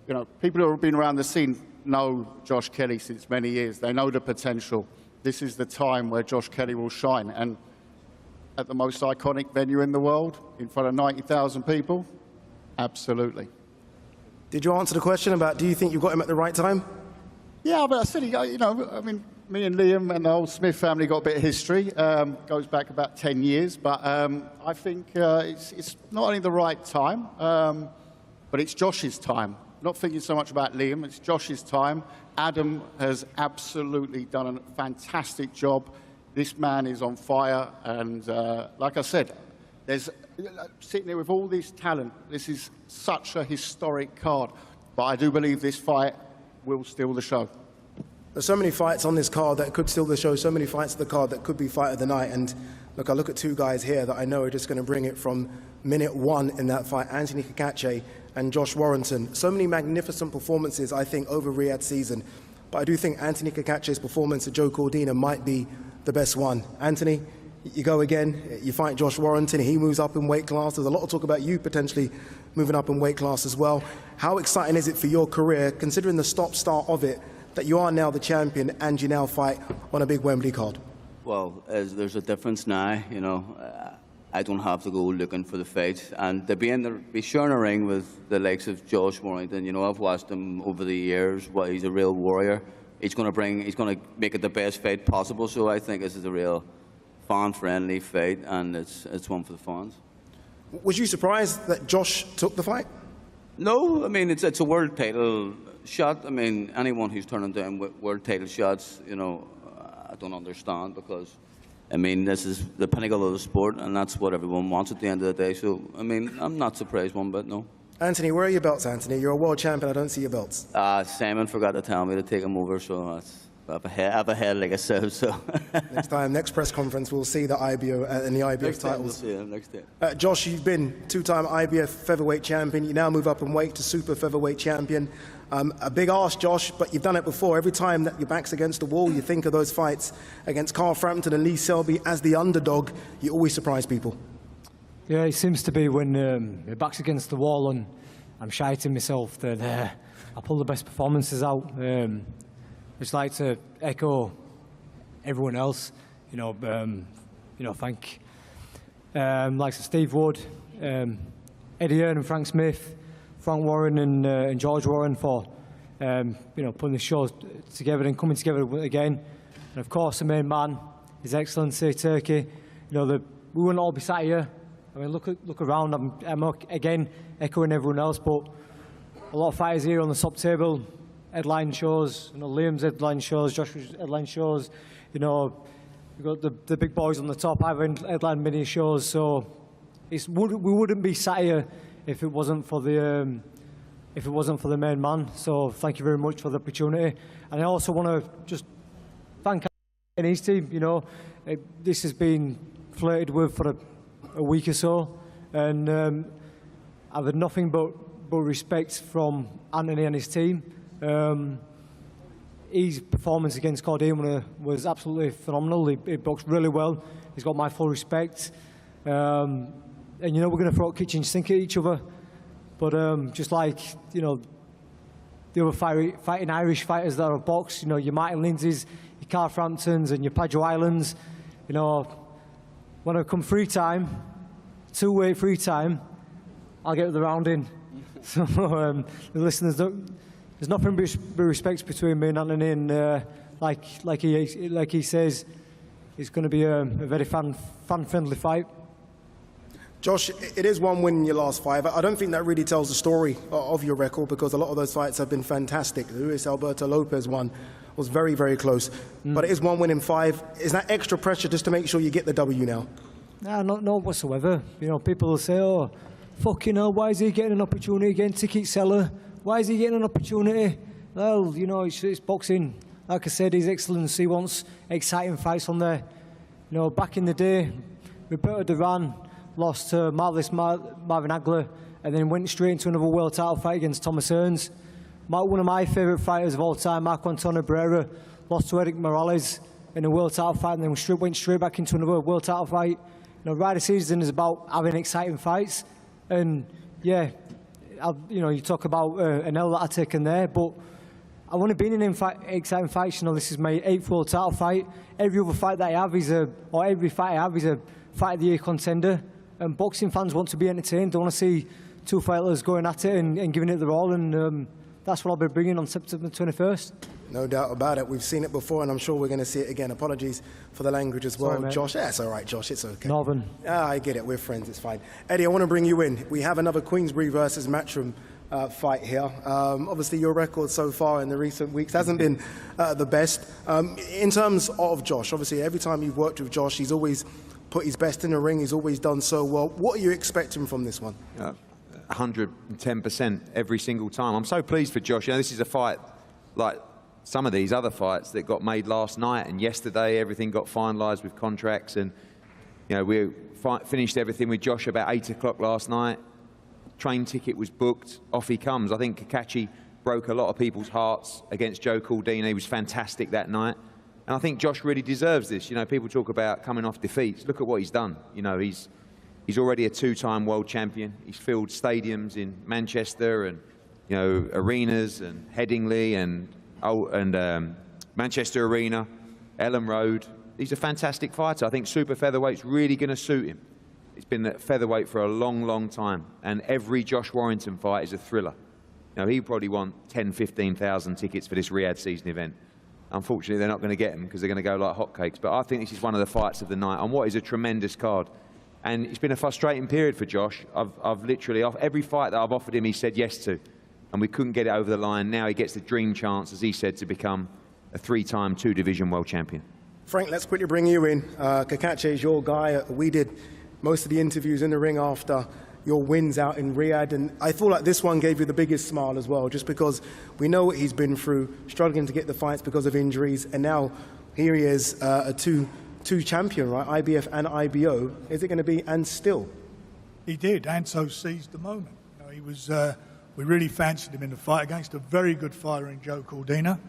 you know, people who have been around the scene know Josh Kelly since many years. They know the potential. This is the time where Josh Kelly will shine. And at the most iconic venue in the world, in front of 90,000 people, absolutely. Did you answer the question about do you think you got him at the right time? Yeah, but I said, you know, I mean, me and Liam and the whole Smith family got a bit of history. Goes back about 10 years. But I think it's not only the right time, but it's Josh's time. Not thinking so much about Liam, it's Josh's time. Adam has absolutely done a fantastic job. This man is on fire. And like I said, there's sitting there with all this talent. This is such a historic card. But I do believe this fight will steal the show. There's so many fights on this card that could steal the show, so many fights on the card that could be fight of the night. And look, I look at two guys here that I know are just going to bring it from minute one in that fight, Anthony Kakache and Josh Warrington. So many magnificent performances, I think, over Riyadh season. But I do think Anthony Kakache's performance at Joe Cordina might be the best one. Anthony, you go again, you fight Josh Warrington, he moves up in weight class. There's a lot of talk about you potentially moving up in weight class as well. How exciting is it for your career, considering the stop-start of it, that you are now the champion and you now fight on a big Wembley card? Well, there's a difference now, you know. I don't have to go looking for the fight. And to be sharing a ring with the likes of Josh Warrington, you know, I've watched him over the years. He's a real warrior. He's going to make it the best fight possible. So I think this is a real fan-friendly fight, and it's one for the fans. Was you surprised that Josh took the fight? No, I mean, it's a world title shot. I mean, anyone who's turning down world title shots, you know, I don't understand, because, I mean, this is the pinnacle of the sport, and that's what everyone wants at the end of the day. So, I mean, I'm not surprised one bit, no. Anthony, where are your belts, Anthony? You're a world champion. I don't see your belts. Simon forgot to tell me to take them over, so I have a head like a sieve, so. Next press conference, we'll see the IBO and the IBF next titles. Time we'll see him next day. Josh, you've been two-time IBF featherweight champion. You now move up in weight to super featherweight champion. A big ask, Josh, but you've done it before. Every time that your back's against the wall, you think of those fights against Carl Frampton and Lee Selby as the underdog. You always surprise people. Yeah, it seems to be when my back's against the wall and I'm shiting myself that I pull the best performances out. Just like to echo everyone else, thank likes of Steve Wood, Eddie Earn and Frank Smith, Frank Warren and George Warren for putting the show together and coming together again. And of course the main man, His Excellency Turkey. We wouldn't all be sat here. I mean, look around. I'm again echoing everyone else, but a lot of fighters here on the top table. Headline shows, Liam's headline shows, Joshua's headline shows, we've got the big boys on the top, I've headline mini shows, so we wouldn't be sat here if it wasn't for the main man. So thank you very much for the opportunity, and I also want to just thank his team. This has been flirted with for a week or so, and I've had nothing but respect from Anthony and his team. His performance against Cordina was absolutely phenomenal. He boxed really well. He's got my full respect. And we're going to throw a kitchen sink at each other. But just like, the other fighting Irish fighters that have boxed, your Martin Lindsays, your Carl Framptons and your Padjo Islands, when I come free time, two-way free time, I'll get the round in. So the listeners there's nothing but respect between me and Anthony, and like he says, it's going to be a very fan-friendly fight. Josh, it is one win in your last five. I don't think that really tells the story of your record, because a lot of those fights have been fantastic. The Luis Alberto Lopez one was very, very close. But it is one win in five. Is that extra pressure just to make sure you get the W now? No, not whatsoever. People will say, oh, fucking hell, why is he getting an opportunity again? Ticket seller. Why is he getting an opportunity? Well, it's boxing. Like I said, His Excellency wants exciting fights on there. Back in the day, Roberto Duran lost to Marvin Hagler and then went straight into another world title fight against Thomas Hearns. one of my favourite fighters of all time, Marco Antonio Barrera, lost to Eric Morales in a world title fight and then went straight back into another world title fight. You know, Riyadh Season is about having exciting fights, and yeah, you know, you talk about an L that I've taken there, but I've only been in exciting fights. You know, this is my 8th world title fight. Every other fight that I have is every fight I have is a fight of the year contender. And boxing fans want to be entertained. They want to see two fighters going at it and giving it their all. And that's what I'll be bringing on September 21st. No doubt about it. We've seen it before, and I'm sure we're going to see it again. Apologies for the language as well. Sorry, Josh. That's all right, Josh. It's okay. Northern. I get it. We're friends. It's fine. Eddie, I want to bring you in. We have another Queensbury versus Matchroom fight here. Obviously, your record so far in the recent weeks hasn't been the best. In terms of Josh, obviously, every time you've worked with Josh, he's always put his best in the ring. He's always done so well. What are you expecting from this one? 110% every single time. I'm so pleased for Josh. You know, this is a fight like some of these other fights that got made last night and yesterday. Everything got finalised with contracts, and you know, we finished everything with Josh about 8 o'clock last night. Train ticket was booked. Off he comes. I think Kakachi broke a lot of people's hearts against Joe Caldina. He was fantastic that night. And I think Josh really deserves this. You know, people talk about coming off defeats. Look at what he's done. You know, he's already a 2-time world champion. He's filled stadiums in Manchester and, you know, arenas and Headingley and Manchester Arena, Ellen Road. He's a fantastic fighter. I think super featherweight's really going to suit him. He's been at featherweight for a long, long time. And every Josh Warrington fight is a thriller. You know, he probably want 10, 15,000 tickets for this Riyadh Season event. Unfortunately, they're not going to get them because they're going to go like hotcakes. But I think this is one of the fights of the night on what is a tremendous card. And it's been a frustrating period for Josh. I've literally, every fight that I've offered him, he said yes to. And we couldn't get it over the line. Now he gets the dream chance, as he said, to become a 3-time 2-division world champion. Frank, let's quickly bring you in. Kakachi is your guy. We did most of the interviews in the ring after your wins out in Riyadh, and I feel like this one gave you the biggest smile as well, just because we know what he's been through, struggling to get the fights because of injuries, and now here he is, a two champion, right? IBF and IBO. Is it going to be and still? He did, and so seized the moment. You know, he was. We really fancied him in the fight against a very good fighter in Joe Caldina,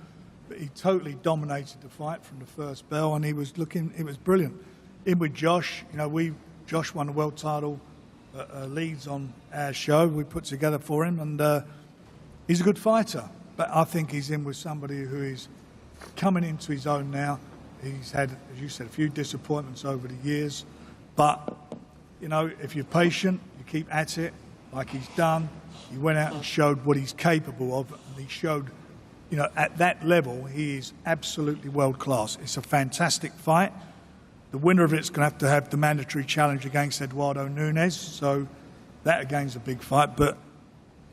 but he totally dominated the fight from the first bell, and he was looking. It was brilliant. In with Josh, you know, Josh won the world title. Leads on our show we put together for him, and he's a good fighter, but I think he's in with somebody who is coming into his own now. He's had, as you said, a few disappointments over the years, but you know, if you're patient, you keep at it like he's done. He went out and showed what he's capable of, and he showed, you know, at that level he is absolutely world class. It's a fantastic fight. The winner of it's going to have the mandatory challenge against Eduardo Nunes, so that again's a big fight. But,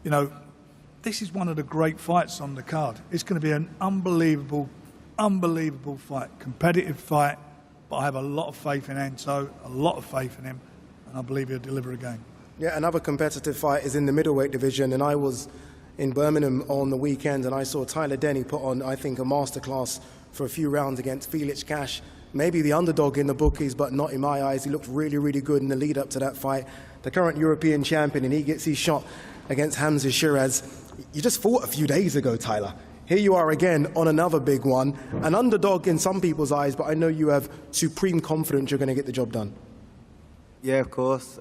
you know, this is one of the great fights on the card. It's going to be an unbelievable, unbelievable fight, competitive fight, but I have a lot of faith in Anto, a lot of faith in him, and I believe he'll deliver again. Yeah, another competitive fight is in the middleweight division, and I was in Birmingham on the weekend, and I saw Tyler Denny put on, I think, a masterclass for a few rounds against Felix Cash. Maybe the underdog in the bookies, but not in my eyes. He looked really, really good in the lead up to that fight. The current European champion, and he gets his shot against Hamza Shiraz. You just fought a few days ago, Tyler. Here you are again on another big one. An underdog in some people's eyes, but I know you have supreme confidence you're going to get the job done. Yeah, of course.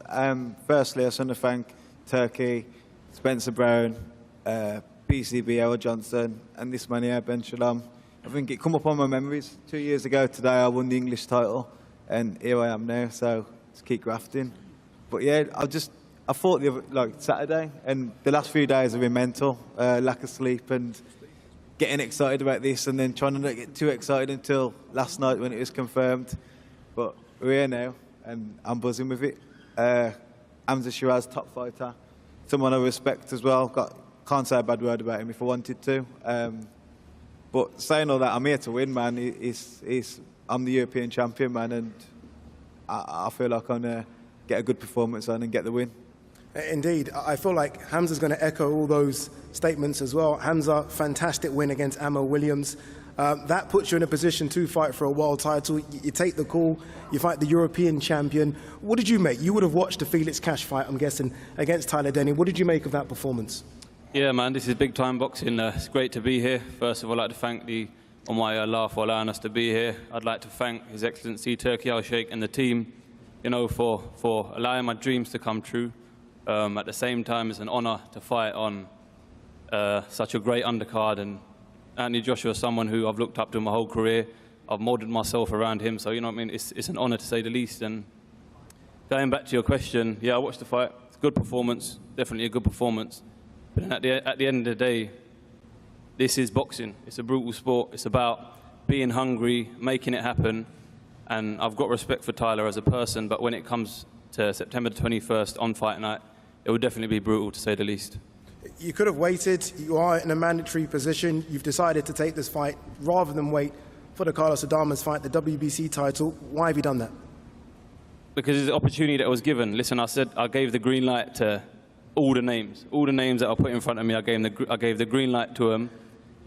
Firstly, I just want to thank Turkey, Spencer Brown, PCB, Errol Johnson, and this man here, Ben Shalom. I think it come up on my memories. 2 years ago today, I won the English title, and here I am now. So just keep grafting. But yeah, I fought Saturday, and the last few days have been mental. Lack of sleep and getting excited about this, and then trying to not get too excited until last night when it was confirmed. But we're here now, and I'm buzzing with it. Hamza Shiraz, top fighter, someone I respect as well. Can't say a bad word about him if I wanted to. But saying all that, I'm here to win, man. I'm the European champion, man, and I feel like I'm going to get a good performance on and get the win. Indeed. I feel like Hamza's going to echo all those statements as well. Hamza, fantastic win against Ammo Williams. That puts you in a position to fight for a world title. You take the call, you fight the European champion. What did you make? You would have watched the Felix Cash fight, I'm guessing, against Tyler Denny. What did you make of that performance? Yeah, man, this is big time boxing. It's great to be here. First of all, I'd like to thank the Almighty Allah for allowing us to be here. I'd like to thank His Excellency Turki Al-Sheikh and the team, you know, for allowing my dreams to come true. At the same time, it's an honor to fight on such a great undercard, and Anthony Joshua is someone who I've looked up to my whole career. I've molded myself around him, so you know what I mean. It's an honor to say the least. And going back to your question, yeah, I watched the fight. It's a good performance, definitely a good performance. But then at the end of the day, this is boxing. It's a brutal sport. It's about being hungry, making it happen. And I've got respect for Tyler as a person, but when it comes to September 21st on fight night, it will definitely be brutal, to say the least. You could have waited. You are in a mandatory position. You've decided to take this fight rather than wait for the Carlos Adames fight, the WBC title. Why have you done that? Because it's an opportunity that was given. Listen, I gave the green light to all the names that I put in front of me. I gave the green light to them,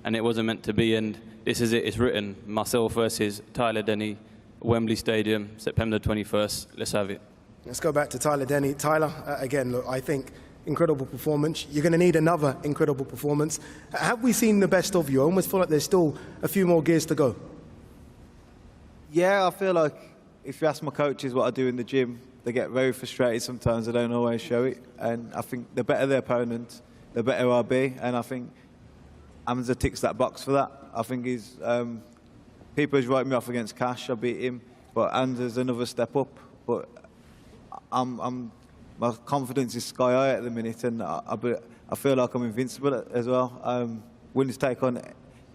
and it wasn't meant to be. And this is it. It's written. Myself versus Tyler Denny, Wembley Stadium, September 21st. Let's have it. Let's go back to Tyler Denny. Tyler, again, look, I think incredible performance. You're going to need another incredible performance. Have we seen the best of you? I almost feel like there's still a few more gears to go. Yeah, I feel like if you ask my coaches what I do in the gym, they get very frustrated sometimes. They don't always show it. And I think the better the opponent, the better I'll be. And I think Hamza ticks that box for that. I think he's people who's writing me off against Cash, I beat him. But Hamza's another step up. But my confidence is sky high at the minute, and I feel like I'm invincible as well. Willing to take on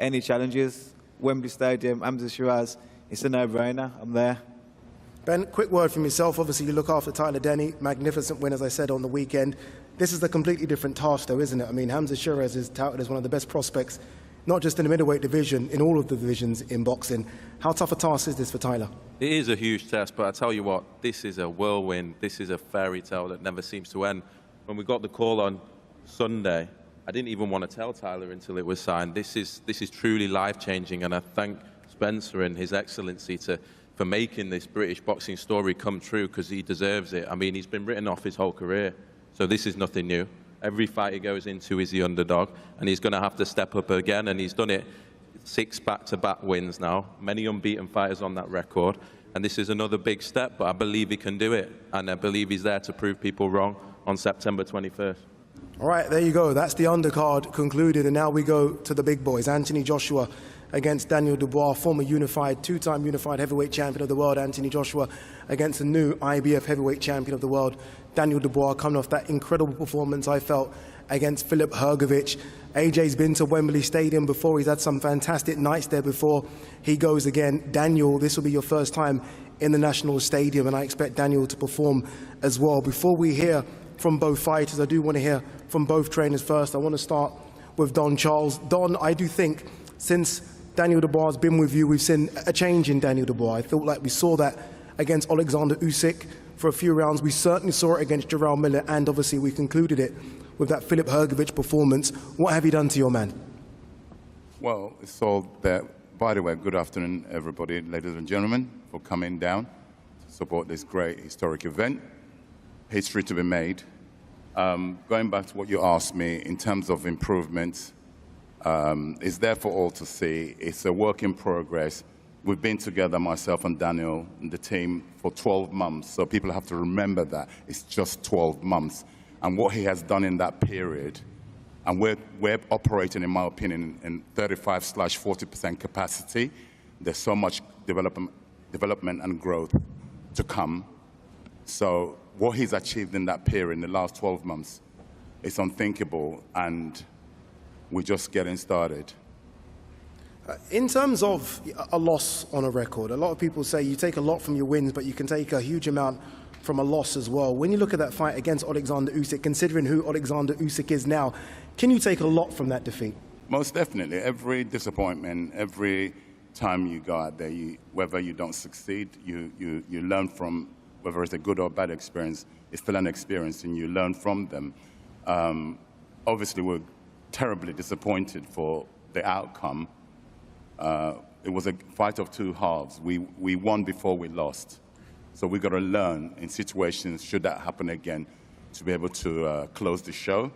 any challenges. Wembley Stadium, Hamza Shiraz, it's a no-brainer. I'm there. Ben, quick word from yourself. Obviously, you look after Tyler Denny. Magnificent win, as I said, on the weekend. This is a completely different task, though, isn't it? I mean, Hamza Shiraz is touted as one of the best prospects, not just in the middleweight division, in all of the divisions in boxing. How tough a task is this for Tyler? It is a huge test, but I tell you what, this is a whirlwind. This is a fairy tale that never seems to end. When we got the call on Sunday, I didn't even want to tell Tyler until it was signed. This is truly life-changing, and I thank Spencer and His Excellency for making this British boxing story come true, because he deserves it. I mean, he's been written off his whole career, so this is nothing new. Every fight he goes into is the underdog, and he's going to have to step up again, and he's done it 6 back-to-back wins now, many unbeaten fighters on that record, and this is another big step, but I believe he can do it, and I believe he's there to prove people wrong on September 21st. All right, there you go. That's the undercard concluded, and now we go to the big boys. Anthony Joshua against Daniel Dubois, former two-time unified heavyweight champion of the world. Anthony Joshua against the new IBF heavyweight champion of the world, Daniel Dubois, coming off that incredible performance, I felt, against Filip Hrgović. AJ's been to Wembley Stadium before. He's had some fantastic nights there before. He goes again. Daniel, this will be your first time in the National Stadium, and I expect Daniel to perform as well. Before we hear from both fighters, I do want to hear from both trainers first. I want to start with Don Charles. Don, I do think since Daniel Dubois has been with you, we've seen a change in Daniel Dubois. I felt like we saw that against Alexander Usyk for a few rounds. We certainly saw it against Jarrell Miller, and obviously we concluded it with that Filip Hrgović performance. What have you done to your man? Well, it's all there. By the way, good afternoon, everybody, ladies and gentlemen, for coming down to support this great historic event. History to be made. Going back to what you asked me in terms of improvements, it's there for all to see. It's a work in progress. We've been together, myself and Daniel and the team, for 12 months. So people have to remember that it's just 12 months. And what he has done in that period, and we're operating, in my opinion, in 35/40% capacity. There's so much development and growth to come. So what he's achieved in that period, in the last 12 months, is unthinkable, and we're just getting started. In terms of a loss on a record, a lot of people say you take a lot from your wins, but you can take a huge amount from a loss as well. When you look at that fight against Alexander Usyk, considering who Alexander Usyk is now, can you take a lot from that defeat? Most definitely. Every disappointment, every time you go out there, whether you don't succeed, you learn from, whether it's a good or bad experience, it's still an experience, and you learn from them. Obviously, we're terribly disappointed for the outcome. It was a fight of two halves. We won before we lost. So we've got to learn in situations, should that happen again, to be able to close the show.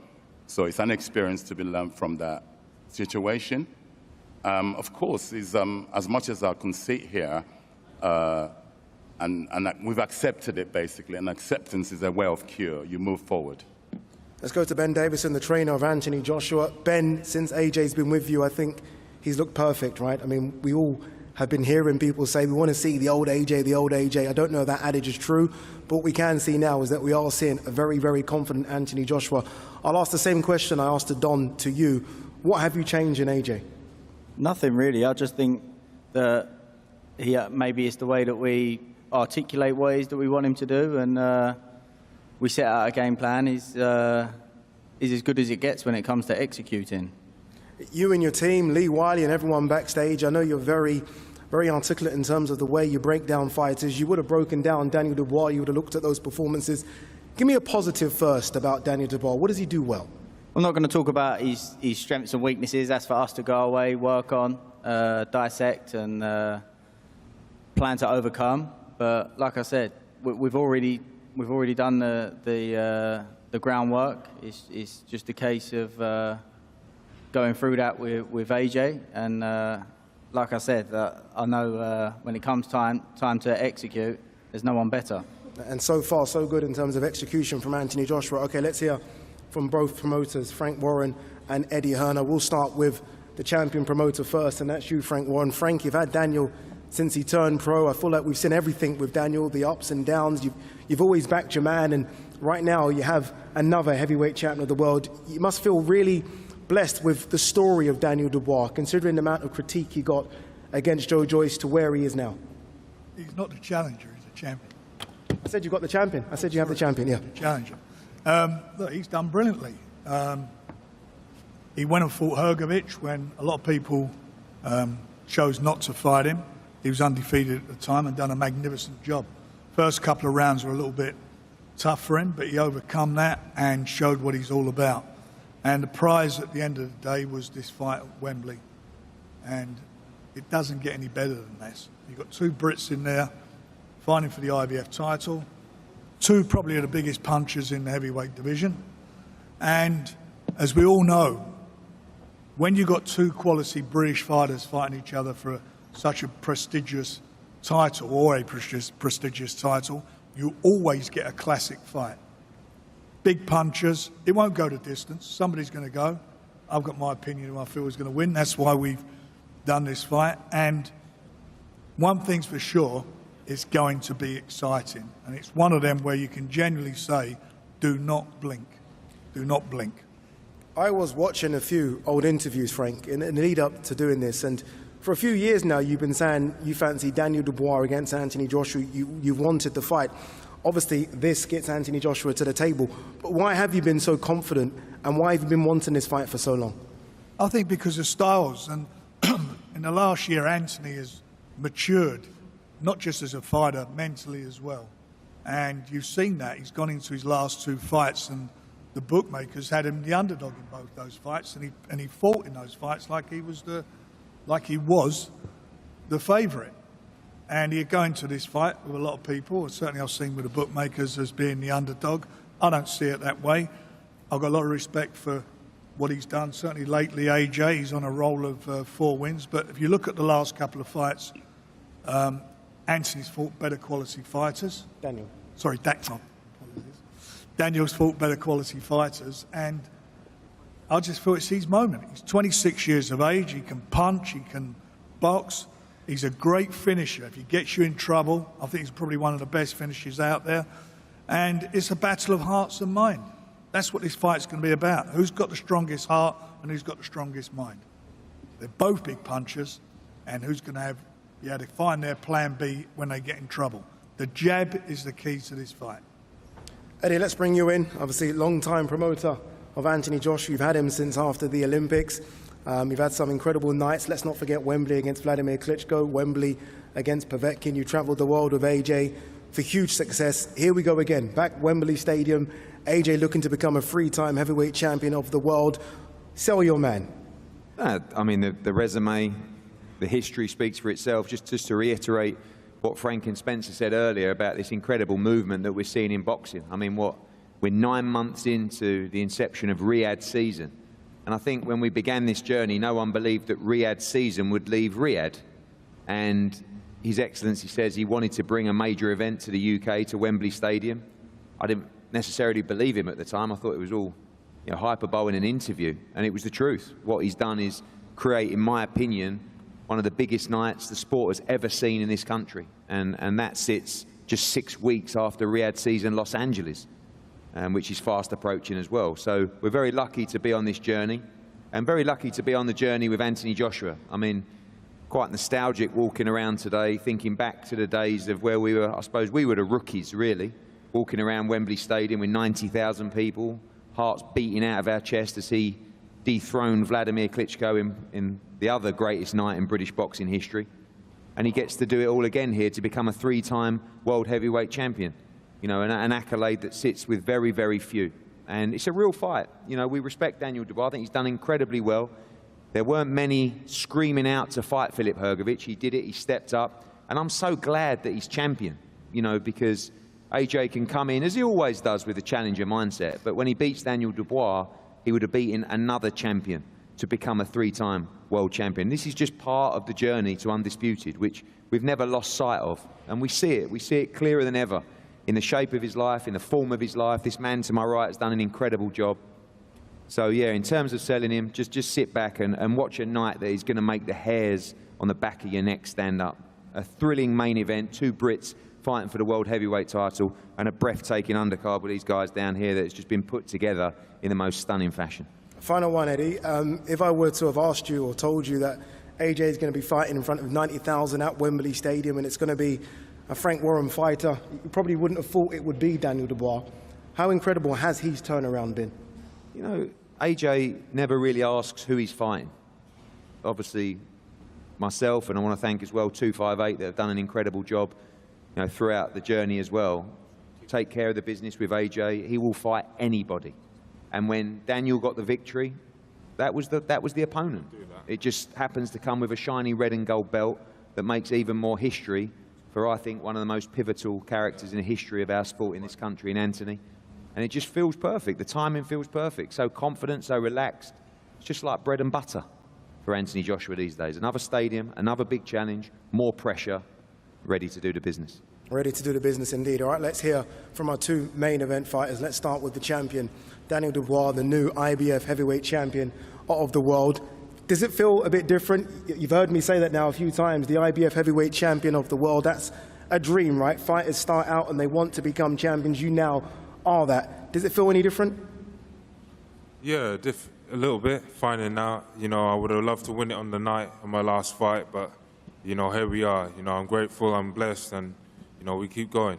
So it's an experience to be learned from that situation. Of course, is as much as I can sit here, and we've accepted it basically, and acceptance is a way of cure. You move forward. Let's go to Ben Davison, the trainer of Anthony Joshua. Ben, since AJ's been with you, I think he's looked perfect, right? I mean, we all have been hearing people say we want to see the old AJ, the old AJ. I don't know if that adage is true, but what we can see now is that we are seeing a very, very confident Anthony Joshua. I'll ask the same question I asked to Don to you. What have you changed in AJ? Nothing really. I just think that maybe it's the way that we articulate what it is that we want him to do, and we set out a game plan is as good as it gets when it comes to executing. You and your team, Lee Wiley and everyone backstage, I know you're very, very articulate in terms of the way you break down fighters. You would have broken down Daniel Dubois. You would have looked at those performances. Give me a positive first about Daniel Dubois. What does he do well? I'm not going to talk about his strengths and weaknesses. That's for us to go away, work on, dissect, and plan to overcome. But like I said, we've already done the groundwork. It's just a case of going through that with AJ. And like I said, I know when it comes time to execute, there's no one better. And so far, so good in terms of execution from Anthony Joshua. Okay, let's hear from both promoters, Frank Warren and Eddie Hearn. We'll start with the champion promoter first, and that's you, Frank Warren. Frank, you've had Daniel since he turned pro. I feel like we've seen everything with Daniel, the ups and downs. You've always backed your man, and right now you have another heavyweight champion of the world. You must feel really blessed with the story of Daniel Dubois, considering the amount of critique he got against Joe Joyce to where he is now. He's not the challenger, he's a champion. I said you got the champion. I said you have the champion, yeah. The challenger. Look, he's done brilliantly. He went and fought Hrgovic when a lot of people chose not to fight him. He was undefeated at the time and done a magnificent job. First couple of rounds were a little bit tough for him, but he overcome that and showed what he's all about. And the prize at the end of the day was this fight at Wembley. And it doesn't get any better than this. You've got two Brits in there fighting for the IBF title, two probably the biggest punchers in the heavyweight division. And as we all know, when you've got two quality British fighters fighting each other for such a prestigious title, or a prestigious title, you always get a classic fight. Big punchers, it won't go to distance. Somebody's going to go. I've got my opinion who I feel is going to win. That's why we've done this fight. And one thing's for sure, it's going to be exciting. And it's one of them where you can genuinely say, do not blink. Do not blink. I was watching a few old interviews, Frank, in the lead up to doing this, and for a few years now you've been saying you fancy Daniel Dubois against Anthony Joshua. You wanted the fight. Obviously, this gets Anthony Joshua to the table. But why have you been so confident, and why have you been wanting this fight for so long? I think because of styles. And in the last year, Anthony has matured, not just as a fighter, mentally as well. And you've seen that. He's gone into his last two fights, and the bookmakers had him the underdog in both those fights, and he fought in those fights like he was the favourite. And he'd go into this fight with a lot of people, certainly I've seen with the bookmakers as being the underdog. I don't see it that way. I've got a lot of respect for what he's done. Certainly lately, AJ, he's on a roll of 4 wins. But if you look at the last couple of fights, Anthony's fought better quality fighters. Daniel's fought better quality fighters. And I just feel it's his moment. He's 26 years of age. He can punch. He can box. He's a great finisher. If he gets you in trouble, I think he's probably one of the best finishers out there. And it's a battle of hearts and mind. That's what this fight's going to be about. Who's got the strongest heart and who's got the strongest mind? They're both big punchers, and who's going to be able to find their plan B when they get in trouble. The jab is the key to this fight. Eddie, let's bring you in. Obviously, long-time promoter of Anthony Joshua. You've had him since after the Olympics. You've had some incredible nights. Let's not forget Wembley against Vladimir Klitschko, Wembley against Povetkin. You travelled the world with AJ for huge success. Here we go again, back Wembley Stadium. AJ looking to become a 3-time heavyweight champion of the world. Sell your man. I mean, the resume, the history speaks for itself. Just to reiterate what Frank and Spencer said earlier about this incredible movement that we're seeing in boxing. I mean, what We're 9 months into the inception of Riyadh Season. And I think when we began this journey, no one believed that Riyadh Season would leave Riyadh. And His Excellency says he wanted to bring a major event to the UK, to Wembley Stadium. I didn't necessarily believe him at the time. I thought it was all, you know, hyperbole in an interview. And it was the truth. What he's done is create, in my opinion, one of the biggest nights the sport has ever seen in this country. And that sits just 6 weeks after Riyadh Season Los Angeles, which is fast approaching as well. So we're very lucky to be on this journey, and very lucky to be on the journey with Anthony Joshua. I mean, quite nostalgic walking around today, thinking back to the days of where we were. I suppose we were the rookies, really, walking around Wembley Stadium with 90,000 people, hearts beating out of our chest as he dethroned Vladimir Klitschko in the other greatest night in British boxing history. And he gets to do it all again here to become a 3-time world heavyweight champion. You know, an accolade that sits with very, very few. And it's a real fight. You know, we respect Daniel Dubois. I think he's done incredibly well. There weren't many screaming out to fight Filip Hrgović. He did it, he stepped up. And I'm so glad that he's champion, you know, because AJ can come in, as he always does, with a challenger mindset. But when he beats Daniel Dubois, he would have beaten another champion to become a 3-time world champion. This is just part of the journey to Undisputed, which we've never lost sight of. And we see it clearer than ever in the shape of his life, in the form of his life. This man to my right has done an incredible job. So yeah, in terms of selling him, just sit back and watch a night that is going to make the hairs on the back of your neck stand up. A thrilling main event, 2 Brits fighting for the world heavyweight title, and a breathtaking undercard with these guys down here that's just been put together in the most stunning fashion. Final one, Eddie. If I were to have asked you or told you that AJ is going to be fighting in front of 90,000 at Wembley Stadium and it's going to be a Frank Warren fighter, you probably wouldn't have thought it would be Daniel Dubois. How incredible has his turnaround been? You know, AJ never really asks who he's fighting. Obviously, myself, and I want to thank as well 258 that have done an incredible job, you know, throughout the journey as well. Take care of the business with AJ. He will fight anybody. And when Daniel got the victory, that was the opponent. It just happens to come with a shiny red and gold belt that makes even more history for, I think, one of the most pivotal characters in the history of our sport in this country, in Anthony. And it just feels perfect. The timing feels perfect. So confident, so relaxed. It's just like bread and butter for Anthony Joshua these days. Another stadium, another big challenge, more pressure, ready to do the business. Ready to do the business indeed. All right, let's hear from our 2 main event fighters. Let's start with the champion, Daniel Dubois, the new IBF heavyweight champion of the world. Does it feel a bit different? You've heard me say that now a few times. The IBF heavyweight champion of the world, that's a dream, right? Fighters start out and they want to become champions. You now are that. Does it feel any different? Yeah, a little bit, finding out. You know, I would have loved to win it on the night of my last fight, but, you know, here we are. You know, I'm grateful, I'm blessed, and, you know, we keep going.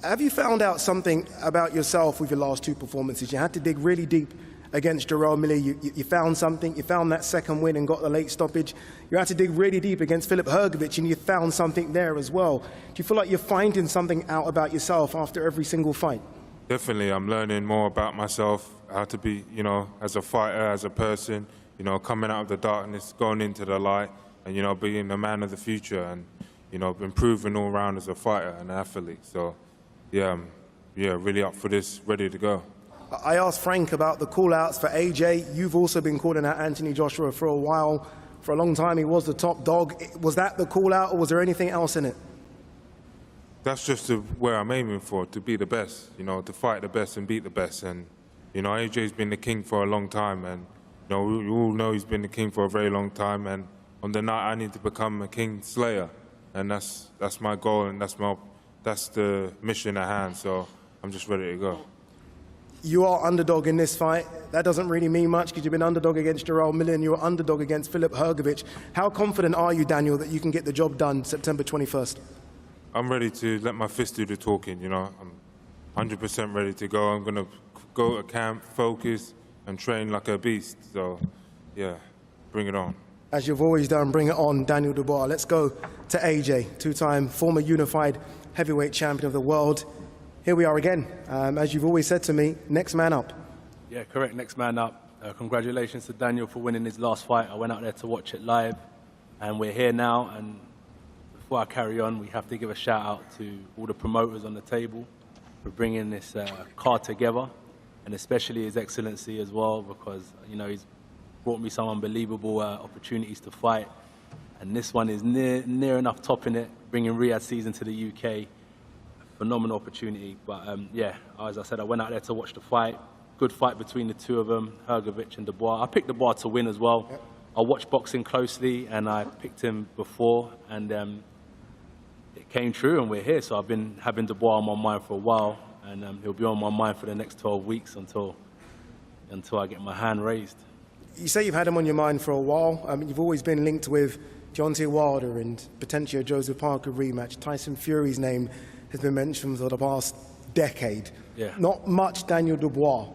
Have you found out something about yourself with your last 2 performances? You had to dig really deep against Jarrell Miller. You found something. You found that second win and got the late stoppage. You had to dig really deep against Filip Hrgović, and you found something there as well. Do you feel like you're finding something out about yourself after every single fight? Definitely, I'm learning more about myself, how to be, you know, as a fighter, as a person, you know, coming out of the darkness, going into the light, and, you know, being the man of the future, and, you know, improving all around as a fighter and athlete. So, yeah, really up for this, ready to go. I asked Frank about the call-outs for AJ. You've also been calling out Anthony Joshua for a while. For a long time, he was the top dog. Was that the call-out, or was there anything else in it? That's just where I'm aiming for, to be the best, you know, to fight the best and beat the best. And, you know, AJ's been the king for a long time, and, you know, we all know he's been the king for a very long time. And on the night, I need to become a king slayer, and that's my goal, and that's the mission at hand. So I'm just ready to go. You are underdog in this fight. That doesn't really mean much because you've been underdog against Jarrell Miller and you were underdog against Filip Hrgović. How confident are you, Daniel, that you can get the job done September 21st? I'm ready to let my fist do the talking, you know. I'm 100% ready to go. I'm going to go to camp, focus, and train like a beast. So, yeah, bring it on. As you've always done, bring it on, Daniel Dubois. Let's go to AJ, 2-time former unified heavyweight champion of the world. Here we are again. As you've always said to me, next man up. Yeah, correct, next man up. Congratulations to Daniel for winning his last fight. I went out there to watch it live, and we're here now. And before I carry on, we have to give a shout out to all the promoters on the table. for bringing this card together, and especially His Excellency as well, because he's brought me some unbelievable opportunities to fight, and this one is near enough topping it, bringing Riyadh Season to the UK. Phenomenal opportunity, but yeah, as I said, I went out there to watch the fight. Good fight between the two of them, Hrgovic and Dubois. I picked Dubois to win as well. Yep. I watched boxing closely, and I picked him before, and it came true, and we're here. So I've been having Dubois on my mind for a while, and he'll be on my mind for the next 12 weeks until I get my hand raised. You say you've had him on your mind for a while. I mean, you've always been linked with Deontay Wilder and potentially a Joseph Parker rematch. Tyson Fury's name has been mentioned for the past decade. Yeah. Not much Daniel Dubois.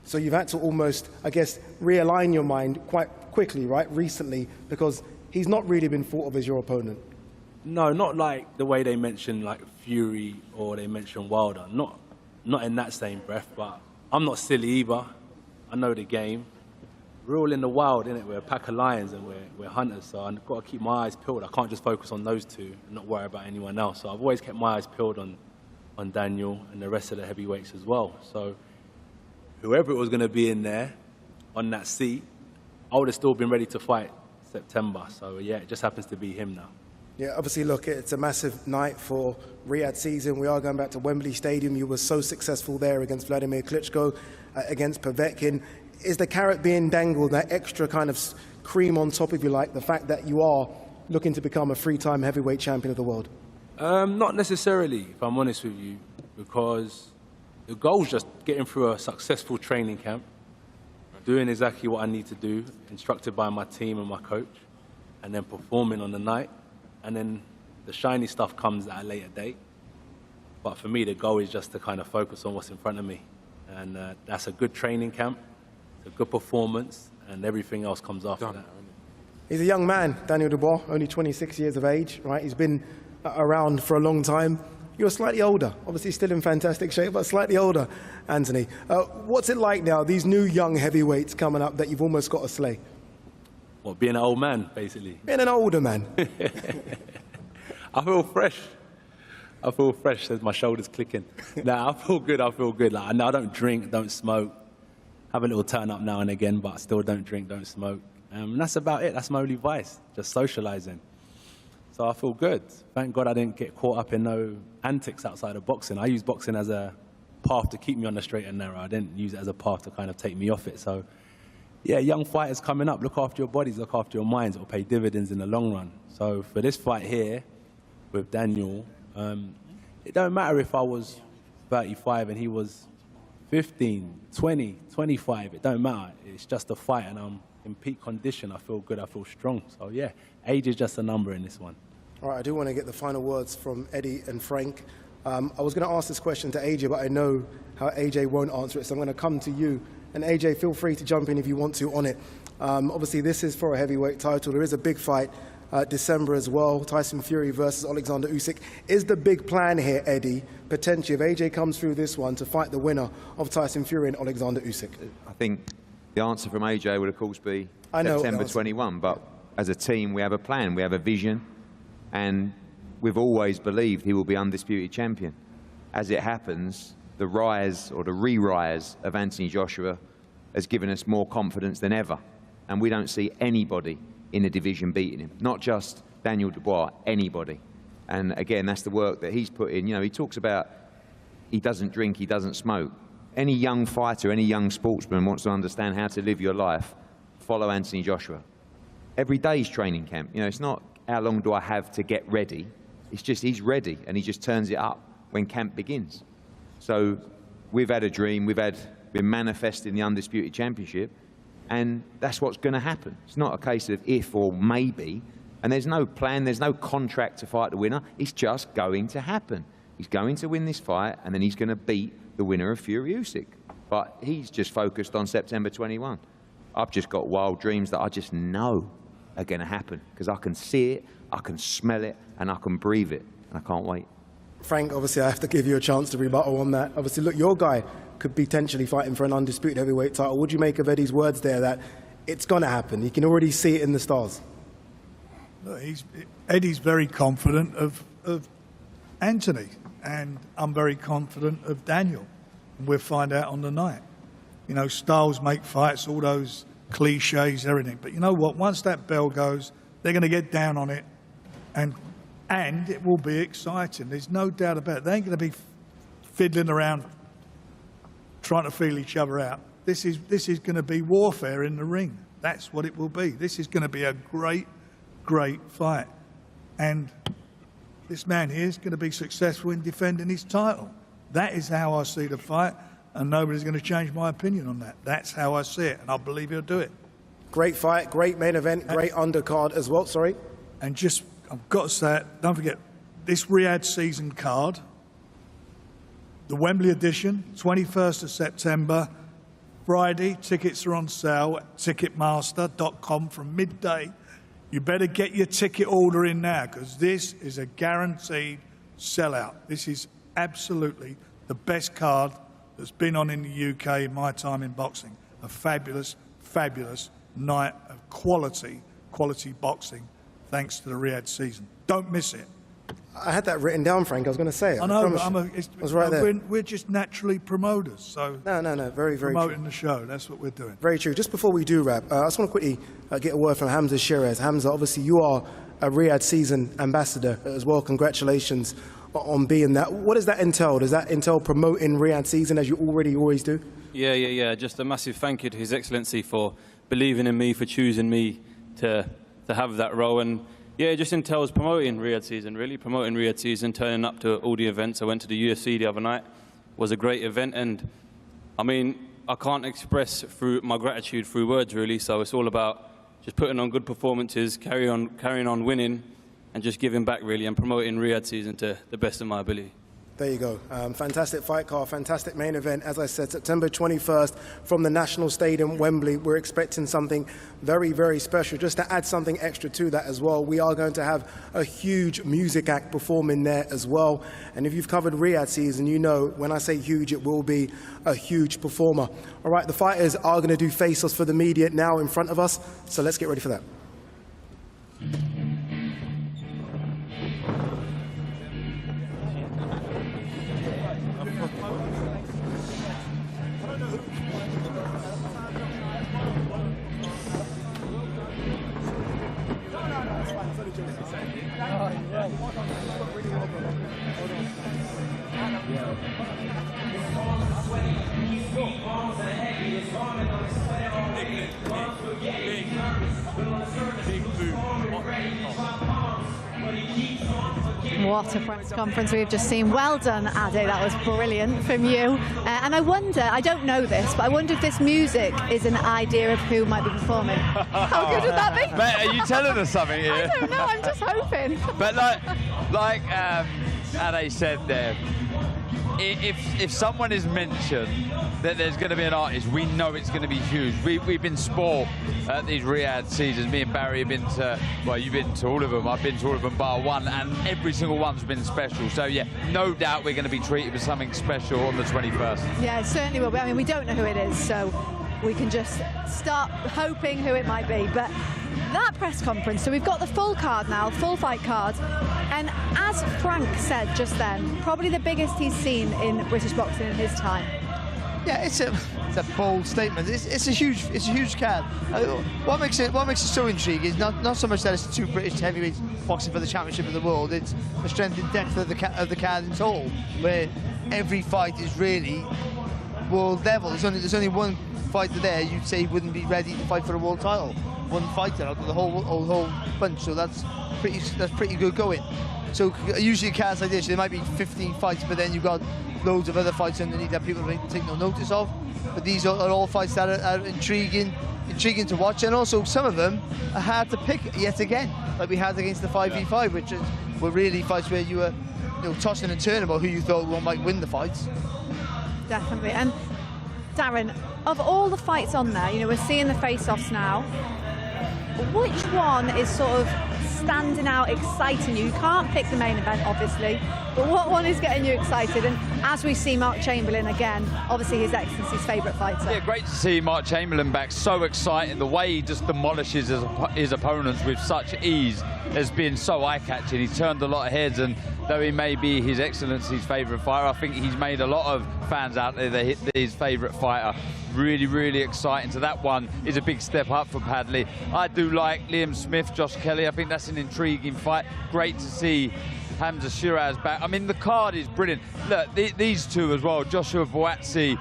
So you've had to almost, I guess, realign your mind quite quickly, right, recently, because he's not really been thought of as your opponent. No, not like the way they mention like Fury or they mention Wilder. Not in that same breath, but I'm not silly either. I know the game. We're all in the wild, innit? We're a pack of lions and we're hunters, so I've got to keep my eyes peeled. I can't just focus on those two and not worry about anyone else. So I've always kept my eyes peeled on Daniel and the rest of the heavyweights as well. So whoever it was going to be in there on that seat, I would have still been ready to fight September. So yeah, it just happens to be him now. Yeah, obviously, look, it's a massive night for Riyadh Season. We are going back to Wembley Stadium. You were so successful there against Vladimir Klitschko, against Povetkin. Is the carrot being dangled, that extra kind of cream on top, if you like, the fact that you are looking to become a three-time heavyweight champion of the world? Not necessarily, if I'm honest with you, because the goal is just getting through a successful training camp, doing exactly what I need to do, instructed by my team and my coach, and then performing on the night. And then the shiny stuff comes at a later date. But for me, the goal is just to kind of focus on what's in front of me. And that's a good training camp, it's a good performance, and everything else comes after that. He's a young man, Daniel Dubois, only 26 years of age, right? He's been around for a long time. You're slightly older, obviously still in fantastic shape, but slightly older, Anthony. What's it like now, these new young heavyweights coming up that you've almost got to slay? Well, being an old man, basically. Being an older man. I feel fresh. I feel fresh as my shoulders clicking. Nah, I feel good. Like, I don't drink, don't smoke. Have a little turn up now and again, but I still don't drink, don't smoke. And that's about it. That's my only vice, just socializing. So I feel good. Thank God I didn't get caught up in no antics outside of boxing. I use boxing as a path to keep me on the straight and narrow. I didn't use it as a path to kind of take me off it. So yeah, young fighters coming up, look after your bodies, look after your minds. It will pay dividends in the long run. So for this fight here with Daniel, it don't matter if I was 35 and he was 15, 20, 25. It don't matter. It's just a fight, and I'm in peak condition. I feel good. I feel strong. So yeah, age is just a number in this one. All right, I do want to get the final words from Eddie and Frank. I was going to ask this question to AJ, but I know how AJ won't answer it, so I'm going to come to you. And AJ, feel free to jump in if you want to on it. Obviously, this is for a heavyweight title. There is a big fight December as well, Tyson Fury versus Alexander Usyk. Is the big plan here, Eddie, potentially, if AJ comes through this one, to fight the winner of Tyson Fury and Alexander Usyk? I think the answer from AJ would, of course, be September 21. But as a team, we have a plan, we have a vision, and we've always believed he will be undisputed champion. As it happens, the rise or the re-rise of Anthony Joshua has given us more confidence than ever. And we don't see anybody in the division beating him. Not just Daniel Dubois, anybody. And again, that's the work that he's put in. You know, he talks about he doesn't drink, he doesn't smoke. Any young fighter, any young sportsman wants to understand how to live your life, follow Anthony Joshua. Every day's training camp. You know, it's not how long do I have to get ready. It's just he's ready, and he just turns it up when camp begins. So we've had a dream, we've been manifesting the Undisputed Championship, and that's what's going to happen. It's not a case of if or maybe, and there's no plan, there's no contract to fight the winner. It's just going to happen. He's going to win this fight, and then he's going to beat the winner of Fury Usyk. But he's just focused on September 21. I've just got wild dreams that I just know are going to happen, because I can see it, I can smell it, and I can breathe it, and I can't wait. Frank, obviously I have to give you a chance to rebuttal on that. Obviously, look, your guy could potentially fighting for an undisputed heavyweight title. What do you make of Eddie's words there, that it's going to happen? You can already see it in the stars. Look, Eddie's very confident of Anthony. and I'm very confident of Daniel. And we'll find out on the night. You know, styles make fights, all those cliches, everything. But you know what? Once that bell goes, they're going to get down on it, and it will be exciting. There's no doubt about it. They ain't going to be fiddling around trying to feel each other out. This is going to be warfare in the ring. That's what it will be. This is going to be a great, great fight. And this man here is going to be successful in defending his title. That is how I see the fight, and nobody's going to change my opinion on that. That's how I see it, and I believe he'll do it. Great fight, great main event, great undercard as well, sorry. And just, I've got to say it, don't forget, this Riyadh Season Card, the Wembley edition, 21st of September, Friday, tickets are on sale at Ticketmaster.com from midday. You better get your ticket order in now, because this is a guaranteed sellout. This is absolutely the best card that's been on in the UK in my time in boxing. A fabulous, fabulous night of quality boxing, thanks to the Riyadh season. Don't miss it. I had that written down, Frank. I was going to say it. I know, promise but you. I was right there. We're just naturally promoters, so No, very, very promoting true. the show. That's what we're doing. Very true. Just before we do wrap, I just want to quickly get a word from Hamza Shiraz. Hamza, obviously you are a Riyadh Season ambassador as well. Congratulations on being that. What does that entail? Does that entail promoting Riyadh Season as you always do? Yeah. Just a massive thank you to His Excellency for believing in me, for choosing me to have that role. And yeah, it just entails promoting Riyadh Season, really. Promoting Riyadh Season, turning up to all the events. I went to the UFC the other night. It was a great event. And, I mean, I can't express through my gratitude through words, really. So it's all about just putting on good performances, carrying on winning, and just giving back, really, and promoting Riyadh Season to the best of my ability. There you go. Fantastic fight card, fantastic main event. As I said, September 21st from the National Stadium, Wembley. We're expecting something very, very special. Just to add something extra to that as well, we are going to have a huge music act performing there as well. And if you've covered Riyadh Season, you know when I say huge, it will be a huge performer. All right, the fighters are going to do face-offs for the media now in front of us, so let's get ready for that. What a press conference we've just seen. Well done, Ade. That was brilliant from you. And I wonder, I don't know this, but I wonder if this music is an idea of who might be performing. How good would that be? Mate, are you telling us something here? I don't know, I'm just hoping. But like Ade said there, if someone is mentioned that there's going to be an artist, we know it's going to be huge. We've been spoiled at these Riyadh seasons. Me and Barry have been to, well, you've been to all of them. I've been to all of them bar one, and every single one's been special. So yeah, no doubt we're going to be treated with something special on the 21st. Yeah, it certainly will be. I mean, we don't know who it is, so we can just start hoping who it might be. But that press conference, so we've got the full card now, full fight card, and as Frank said just then, probably the biggest he's seen in British boxing in his time. Yeah, it's a bold statement. It's a huge card. What makes it so intriguing is not so much that it's two British heavyweights boxing for the championship of the world. It's the strength and depth of the card in total, where every fight is really world level. There's only one fighter there you'd say wouldn't be ready to fight for a world title. One fighter out of the whole bunch. So that's pretty good going. So usually cards like this, there might be 15 fights, but then you've got loads of other fights underneath that people don't take no notice of. But these are all fights that are intriguing to watch, and also some of them are hard to pick yet again, like we had against the 5v5, which were really fights where you were tossing and turning about who you thought might win the fights. Definitely. And Darren, of all the fights on there, we're seeing the face-offs now. Which one is sort of standing out, exciting you? You can't pick the main event, obviously, but what one is getting you excited? And as we see Mark Chamberlain again, obviously His Excellency's favourite fighter. Yeah, great to see Mark Chamberlain back. So exciting. The way he just demolishes his opponents with such ease has been so eye-catching. He's turned a lot of heads, and though he may be His Excellency's favourite fighter, I think he's made a lot of fans out there that his favourite fighter. Really, really exciting. So that one is a big step up for Padley. I do like Liam Smith, Josh Kelly. I think that's an intriguing fight. Great to see Hamza Shiraz back. I mean, the card is brilliant. Look, these two as well. Joshua Buatsi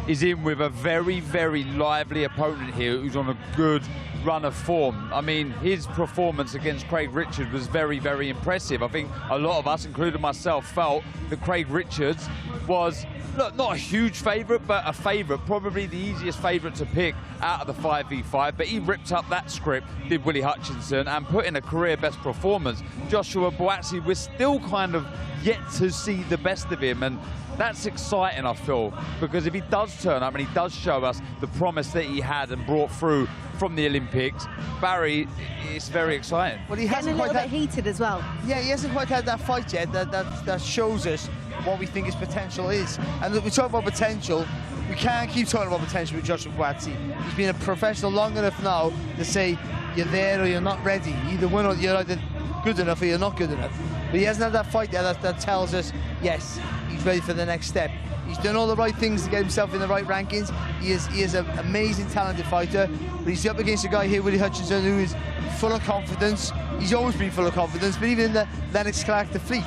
is in with a very, very lively opponent here who's on a good run of form. I mean, his performance against Craig Richards was very, very impressive. I think a lot of us, including myself, felt that Craig Richards was not a huge favourite, but a favourite, probably the easiest favourite to pick out of the 5v5, but he ripped up that script, did Willie Hutchinson, and put in a career best performance. Joshua Buatsi, we're still kind of yet to see the best of him, and that's exciting, I feel, because if he does turn up and he does show us the promise that he had and brought through from the Olympics, Barry, it's very exciting. Well, he hasn't Getting a little bit heated as well. Yeah, he hasn't quite had that fight yet that shows us what we think his potential is. And look, we talk about potential. We can't keep talking about potential with Joshua Buatsi. He's been a professional long enough now to say you're there or you're not ready. Either one or you're either good enough or you're not good enough. But he hasn't had that fight yet that tells us, yes, he's ready for the next step. He's done all the right things to get himself in the right rankings. He is an amazing, talented fighter. But he's up against a guy here, Willie Hutchinson, who is full of confidence. He's always been full of confidence, but even in the Lennox Clark defeat,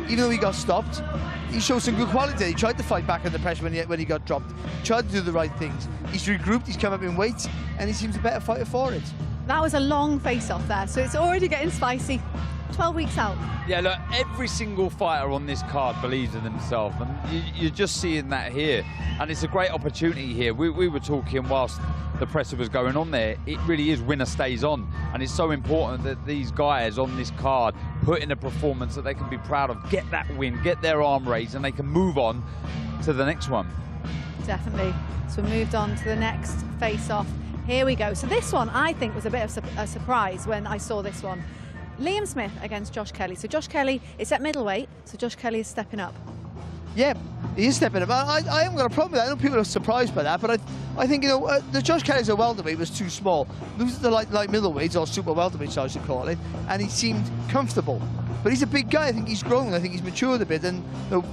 even though he got stopped, he showed some good quality. He tried to fight back under pressure when he got dropped. He tried to do the right things. He's regrouped, he's come up in weight, and he seems a better fighter for it. That was a long face-off there, so it's already getting spicy. 12 weeks out. Yeah, look, every single fighter on this card believes in themselves, and you're just seeing that here. And it's a great opportunity here. We were talking whilst the presser was going on there. It really is winner stays on, and it's so important that these guys on this card put in a performance that they can be proud of, get that win, get their arm raised, and they can move on to the next one. Definitely. So we moved on to the next face-off. Here we go. So this one, I think, was a bit of a surprise when I saw this one. Liam Smith against Josh Kelly. So Josh Kelly, it's at middleweight, so Josh Kelly is stepping up. Yeah, he is stepping up. I haven't got a problem with that. I know people are surprised by that, but I think, you know, the Josh Kelly's a welterweight was too small. Loses the light middleweights, or super welterweights, I should call it, and he seemed comfortable. But he's a big guy. I think he's grown. I think he's matured a bit, and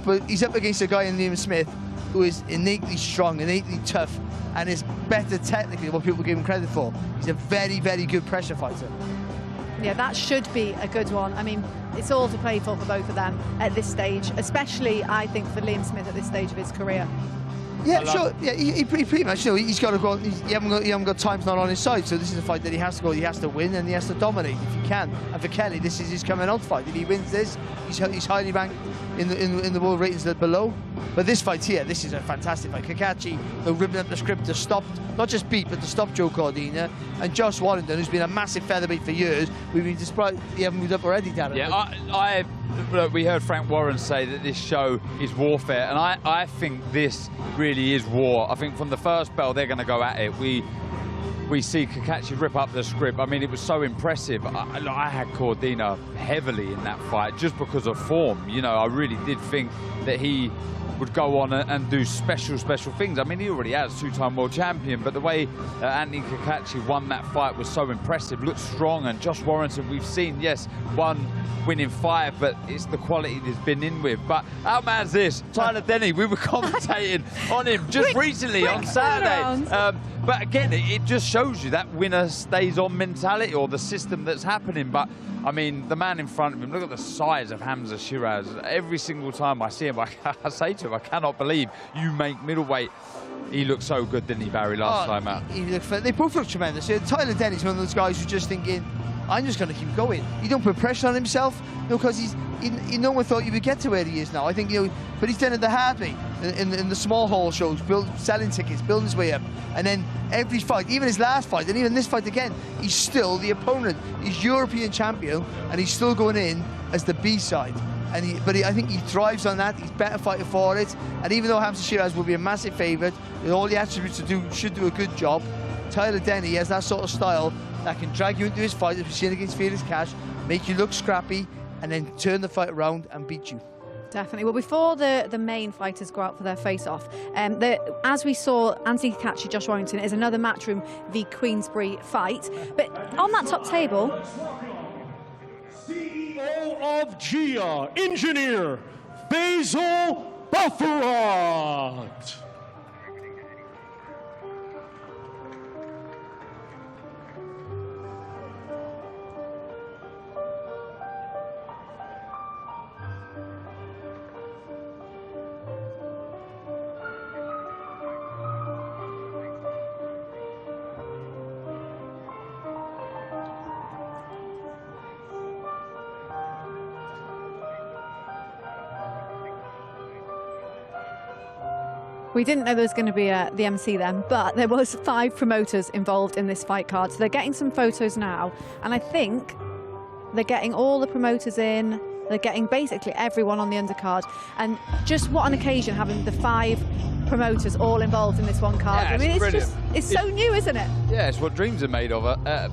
but he's up against a guy in Liam Smith who is innately strong, innately tough, and is better technically than what people give him credit for. He's a very, very good pressure fighter. Yeah, that should be a good one. I mean, it's all to play for both of them at this stage, especially, I think, for Liam Smith at this stage of his career. Yeah, sure. Yeah, he pretty much, you know, he's got to go. He haven't got time's not on his side, so this is a fight that he has to go. He has to win and he has to dominate if he can. And for Kelly, this is his coming out fight. If he wins this, he's highly ranked in the world ratings that below. But this fight here, this is a fantastic fight. Kakachi, ripping up the script to stop, not just beat, but to stop Joe Cordina. And Josh Warrington, who's been a massive featherweight for years. We've been surprised he hasn't moved up already, Darren. Yeah, look, we heard Frank Warren say that this show is warfare, and I think this really is war. I think from the first bell they're going to go at it. We see Kakachi rip up the script. I mean, it was so impressive. I had Cordina heavily in that fight just because of form. You know, I really did think that he would go on and do special things. I mean, he already has two-time world champion, but the way Anthony Kakachi won that fight was so impressive, looked strong. And Josh Warrington, we've seen, yes, one win in 5, but it's the quality he's been in with. But how mad's this? Tyler Denny, we were commentating on him just recently on Saturday. But again, it just shows you that winner stays on mentality, or the system that's happening. But I mean, the man in front of him, look at the size of Hamza Shiraz. Every single time I see him, I say to him, I cannot believe you make middleweight. He looked so good, didn't he, Barry, last time out? They both look tremendous. Tyler Denny's one of those guys who's just thinking, I'm just going to keep going. He don't put pressure on himself, because no one thought he would get to where he is now. I think, you know, but he's done it the hard way in the small hall shows, selling tickets, building his way up, and then every fight, even his last fight, and even this fight again, he's still the opponent. He's European champion, and he's still going in as the B side. But I think he thrives on that. He's better fighter for it. And even though Hamza Shiraz will be a massive favourite, with all the attributes should do a good job, Tyler Denny has that sort of style that can drag you into his fight, as we've seen against Felix Cash, make you look scrappy, and then turn the fight around and beat you. Definitely. Well, before the main fighters go out for their face-off, as we saw, Anthony Cacace, Josh Warrington is another Matchroom v Queensberry fight. But on that top table, CEO of GIA, Engineer Basil Bufferot. we didn't know there was going to be the MC then, but there was 5 promoters involved in this fight card. So they're getting some photos now, and I think they're getting all the promoters in. They're getting basically everyone on the undercard. And just what an occasion having the 5 promoters all involved in this one card. Yeah, I mean, it's so new, isn't it? Yeah, it's what dreams are made of.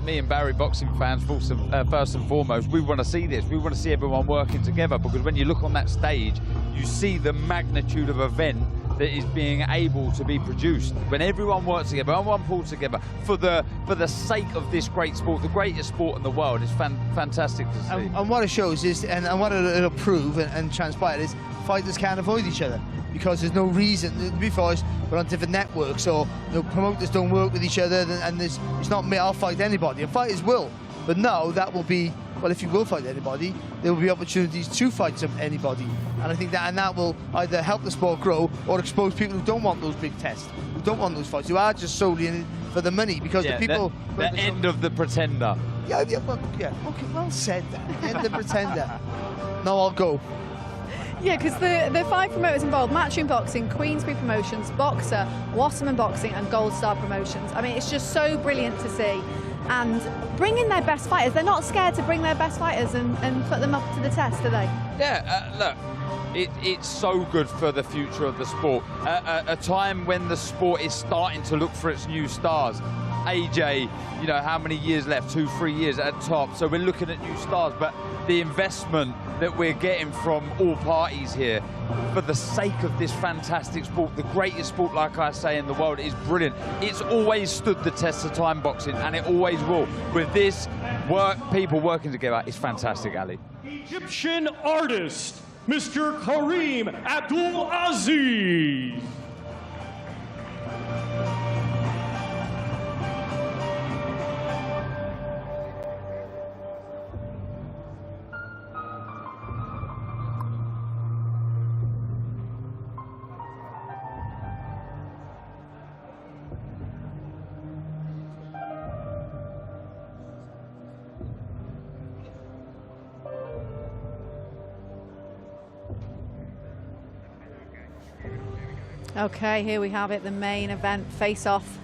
Me and Barry boxing fans, first and foremost, we want to see this. We want to see everyone working together, because when you look on that stage, you see the magnitude of event that is being able to be produced. When everyone works together, everyone pulls together for the sake of this great sport, the greatest sport in the world, it's fantastic to see. And what it shows is, and what it'll prove and transpire is, fighters can't avoid each other, because there's no reason. Before, we're on different networks, or promoters don't work with each other, and it's not me, I'll fight anybody. And fighters will, but now that will be, well, if you will fight anybody, there will be opportunities to fight anybody. And I think that will either help the sport grow or expose people who don't want those big tests, who don't want those fights, who are just solely in it for the money, because the people... The end of the pretender. Yeah, okay, well said that. End of the pretender. No, I'll go. Yeah, because the 5 promoters involved: Matchroom Boxing, Queensberry Promotions, Boxer, Wasserman Boxing, and Gold Star Promotions. I mean, it's just so brilliant to see. And bringing their best fighters, they're not scared to bring their best fighters and put them up to the test, are they? Yeah, look, it's so good for the future of the sport. A time when the sport is starting to look for its new stars. AJ, how many years left? 2-3 years at the top. So we're looking at new stars, but the investment that we're getting from all parties here for the sake of this fantastic sport, the greatest sport, like I say, in the world, is brilliant. It's always stood the test of time, boxing, and it always will. With this people working together, it's fantastic, Ali. Egyptian artist, Mr. Kareem Abdul-Aziz. Okay, here we have it, the main event face-off.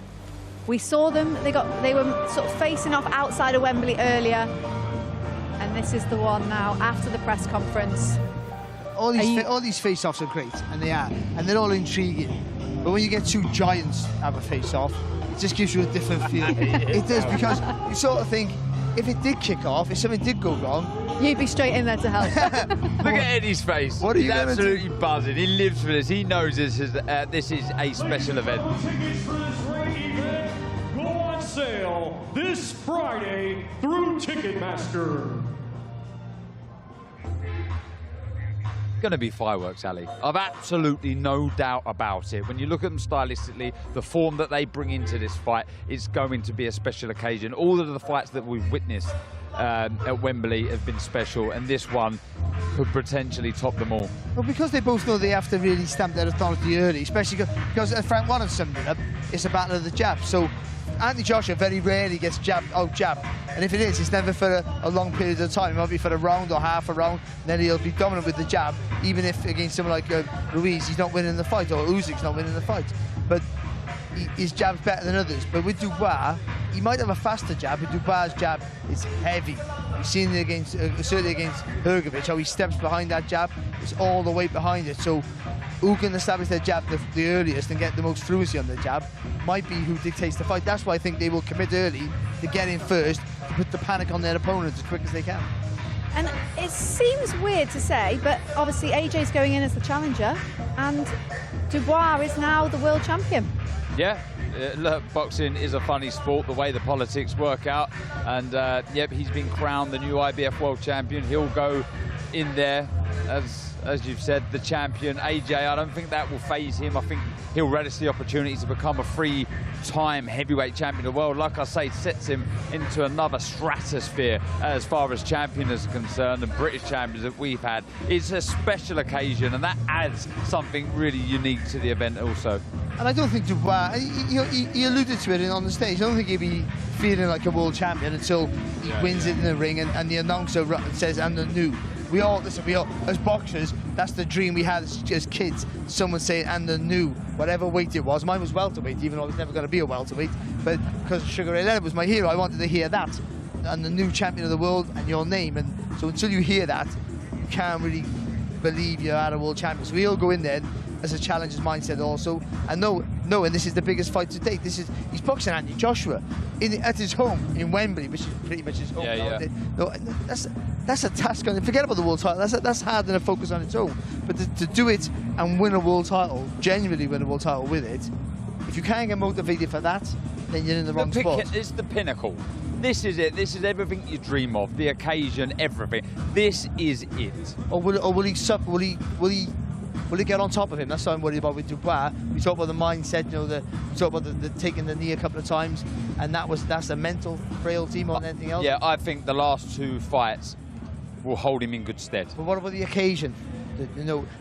We saw them, they were sort of facing off outside of Wembley earlier, and this is the one now after the press conference. All these face-offs are great, and they are, and they're all intriguing. But when you get 2 giants have a face-off, it just gives you a different feel. It does, because you sort of think, if it did kick off, if something did go wrong, you'd be straight in there to help. Look at Eddie's face. What are He's you gonna absolutely buzzing. He lives for this. He knows this is a special event. Tickets for this great event go on sale this Friday through Ticketmaster. Going to be fireworks, Ali. I've absolutely no doubt about it. When you look at them stylistically, the form that they bring into this fight, it's going to be a special occasion. All of the fights that we've witnessed at Wembley have been special, and this one could potentially top them all. well, because they both know they have to really stamp their authority early, especially because Frank Warren summed it up, it's a battle of the jab. So Anthony Joshua very rarely gets out-jabbed, and if it is, it's never for a long period of time. It might be for a round or half a round, and then he'll be dominant with the jab, even if against someone like Ruiz, he's not winning the fight, or Usyk's not winning the fight. But his jab's better than others. But with Dubois, he might have a faster jab, but Dubois' jab is heavy. You've seen it against, certainly against Hrgovic, how he steps behind that jab, it's all the weight behind it. So who can establish their jab the earliest and get the most fluency on their jab might be who dictates the fight. That's why I think they will commit early to get in first, to put the panic on their opponent as quick as they can. And it seems weird to say, but obviously AJ's going in as the challenger, and Dubois is now the world champion. Yeah, look, boxing is a funny sport, the way the politics work out. And yep, he's been crowned the new IBF world champion. He'll go in there as you've said, the champion. AJ, I don't think that will faze him. I think he'll relish the opportunity to become a three-time heavyweight champion of the world. Like I say, sets him into another stratosphere as far as champion is concerned, and British champions that we've had. It's a special occasion, and that adds something really unique to the event also. And I don't think Dubois, he alluded to it on the stage, I don't think he'd be feeling like a world champion until he wins it in the ring and the announcer says, "And the new." We all, as boxers, that's the dream we had as kids. Someone saying, "And the new," whatever weight it was. Mine was welterweight, even though I was never going to be a welterweight. But because Sugar Ray Leonard was my hero, I wanted to hear that. And the new champion of the world and your name. And so until you hear that, you can't really believe you're at a world champion. So we all go in there as a challenger's mindset also. And knowing this is the biggest fight to date. He's boxing Anthony Joshua at his home in Wembley, which is pretty much his home. Yeah. No, that's a task. Forget about the world title. That's hard and a focus on its own. But to do it and win a world title, genuinely win a world title with it, if you can't get motivated for that, then you're in the wrong spot. It's the pinnacle. This is it. This is everything you dream of. The occasion, everything. This is it. Or will he suffer? Will he get on top of him? That's what I'm worried about with Dubois. We talk about the mindset, we talk about the taking the knee a couple of times, and that's a mental frailty more than anything else. Yeah, I think the last two fights will hold him in good stead. But what about the occasion?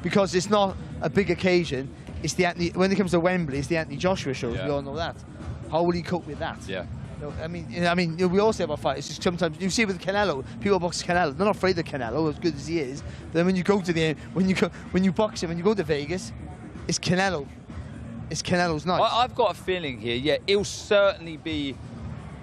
Because it's not a big occasion. It's when it comes to Wembley, it's the Anthony Joshua shows. Yeah. We all know that. How will he cope with that? Yeah. I mean, we all say about fights. Sometimes you see with Canelo, people box Canelo. They're not afraid of Canelo, as good as he is. But then when you go to when you box him, when you go to Vegas, it's Canelo. It's Canelo's night. I've got a feeling here. Yeah, he'll certainly be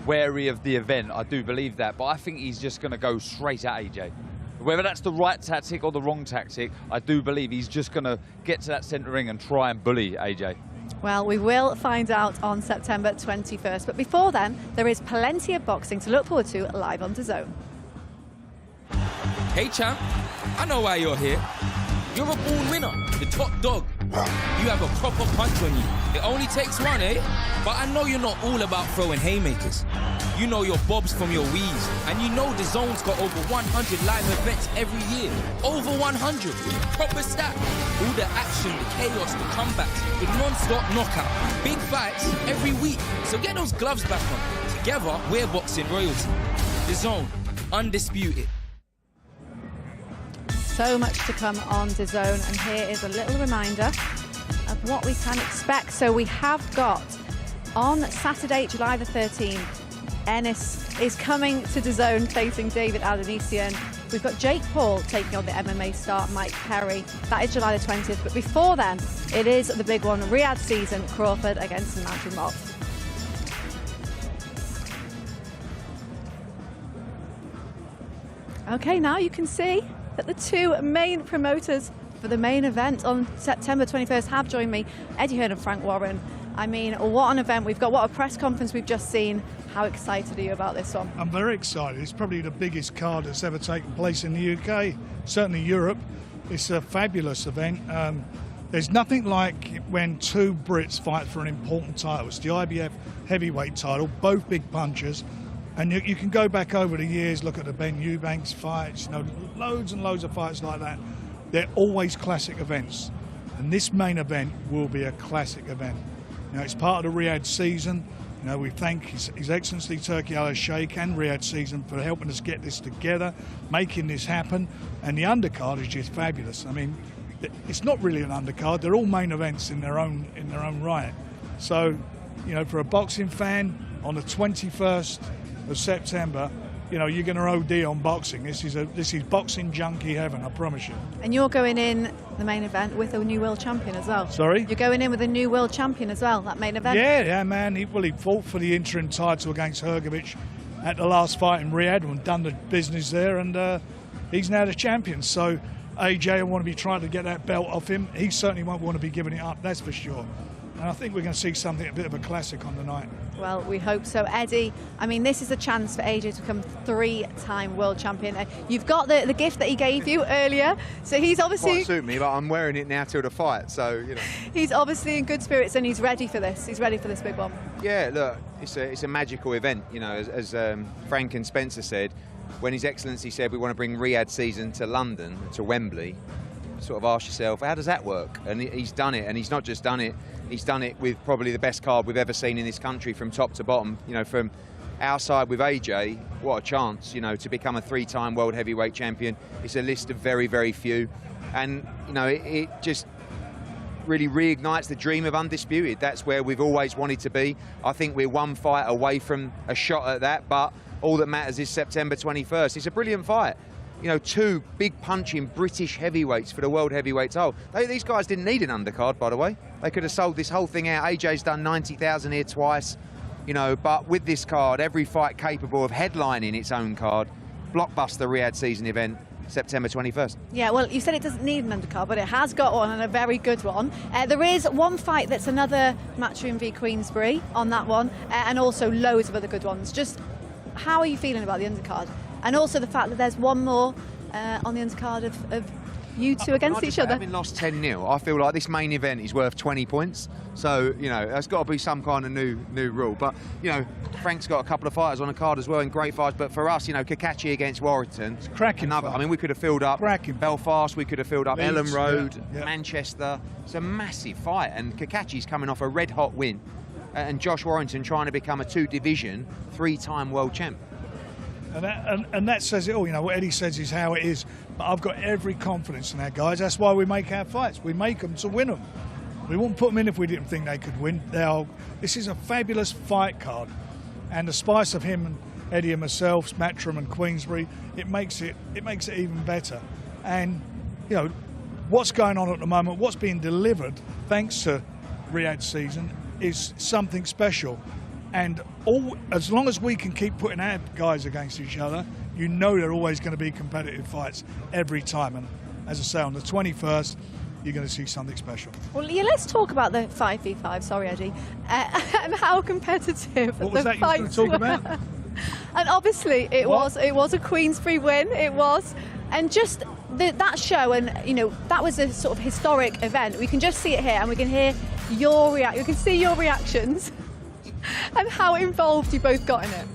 wary of the event. I do believe that, but I think he's just going to go straight at AJ. Whether that's the right tactic or the wrong tactic, I do believe he's just going to get to that centre ring and try and bully AJ. Well, we will find out on September 21st. But before then, there is plenty of boxing to look forward to live on DAZN. Hey, champ. I know why you're here. You're a born winner, the top dog. You have a proper punch on you. It only takes one, eh? But I know you're not all about throwing haymakers. You know your bobs from your weaves, and you know DAZN's got over 100 live events every year. Over 100. Proper stat. All the action, the chaos, the comebacks, the non-stop knockout. Big fights every week. So get those gloves back on. Together, we're boxing royalty. DAZN, undisputed. So much to come on DAZN, and here is a little reminder of what we can expect. So we have got on Saturday, July the 13th, Ennis is coming to DAZN facing David Alanisian. We've got Jake Paul taking on the MMA star Mike Perry. That is July the 20th. But before then, it is the big one, Riyadh Season, Crawford against Mountain Mob. Okay, now you can see that the two main promoters for the main event on September 21st have joined me, Eddie Hearn and Frank Warren. I mean, what an event we've got, what a press conference we've just seen. How excited are you about this one? I'm very excited. It's probably the biggest card that's ever taken place in the UK, certainly Europe. It's a fabulous event. There's nothing like when two Brits fight for an important title. It's the IBF heavyweight title, both big punchers. And you can go back over the years, look at the Ben Eubanks fights, loads and loads of fights like that. They're always classic events. And this main event will be a classic event. It's part of the Riyadh season. We thank His Excellency Turki Al-Sheikh and Riyadh Season for helping us get this together, making this happen. And the undercard is just fabulous. I mean, it's not really an undercard. They're all main events in their own right. So, for a boxing fan, on the 21st of September, you're going to OD on boxing. This is boxing junkie heaven, I promise you. And you're going in the main event with a new world champion as well. Sorry? You're going in with a new world champion as well, that main event? Yeah, man. He fought for the interim title against Hrgovic at the last fight in Riyadh and done the business there, and he's now the champion. So AJ will want to be trying to get that belt off him. He certainly won't want to be giving it up, that's for sure. And I think we're going to see something, a bit of a classic on the night. Well, we hope so. Eddie, I mean, this is a chance for AJ to become 3-time world champion. You've got the gift that he gave you earlier, so he's obviously... Quite suit me, but I'm wearing it now till the fight, so, you know. He's obviously in good spirits and he's ready for this. He's ready for this big one. Yeah, look, it's a magical event, you know, as Frank and Spencer said. When His Excellency said we want to bring Riyadh Season to London, to Wembley, sort of ask yourself, how does that work? And he's done it, and he's not just done it, he's done it with probably the best card we've ever seen in this country from top to bottom. You know, from our side with AJ, what a chance, you know, to become a 3-time world heavyweight champion. It's a list of very, very few. And, you know, it just really reignites the dream of Undisputed. That's where we've always wanted to be. I think we're one fight away from a shot at that, but all that matters is September 21st. It's a brilliant fight. You know, 2 big punching British heavyweights for the world heavyweight title. These guys didn't need an undercard, by the way. They could have sold this whole thing out. AJ's done 90,000 here twice, you know, but with this card, every fight capable of headlining its own card. Blockbuster Riyadh Season event, September 21st. Yeah, well, you said it doesn't need an undercard, but it has got one, and a very good one. There is one fight that's another Matchroom v Queensberry on that one, and also loads of other good ones. Just how are you feeling about the undercard? And also the fact that there's one more on the undercard of you two against each other. Having lost 10-0, I feel like this main event is worth 20 points. So, you know, there's got to be some kind of new rule. But, you know, Frank's got a couple of fighters on the card as well, and great fights. But for us, you know, Kakachi against Warrington. It's cracking. I mean, we could have filled up Belfast, we could have filled up Leeds, Ellen Road, yeah. Manchester. It's a massive fight. And Kakachi's coming off a red-hot win. And Josh Warrington trying to become a 2-division, 3-time world champ. And that says it all. You know, what Eddie says is how it is. But I've got every confidence in our guys. That's why we make our fights. We make them to win them. We wouldn't put them in if we didn't think they could win. This is a fabulous fight card. And the spice of him and Eddie and myself, Matchroom and Queensberry, it makes it even better. And, you know, what's going on at the moment, what's being delivered, thanks to Riyadh Season, is something special. And as long as we can keep putting our guys against each other, you know they're always going to be competitive fights every time. And as I say, on the 21st, you're going to see something special. Well, yeah, let's talk about the 5v5, sorry, Eddie, and how competitive what was the that you were going to talk about? And obviously, it was a Queensberry win, it was. And just that show, and, you know, that was a sort of historic event. We can just see it here, and we can hear your reaction. You can see your reactions. And how involved you both got in it.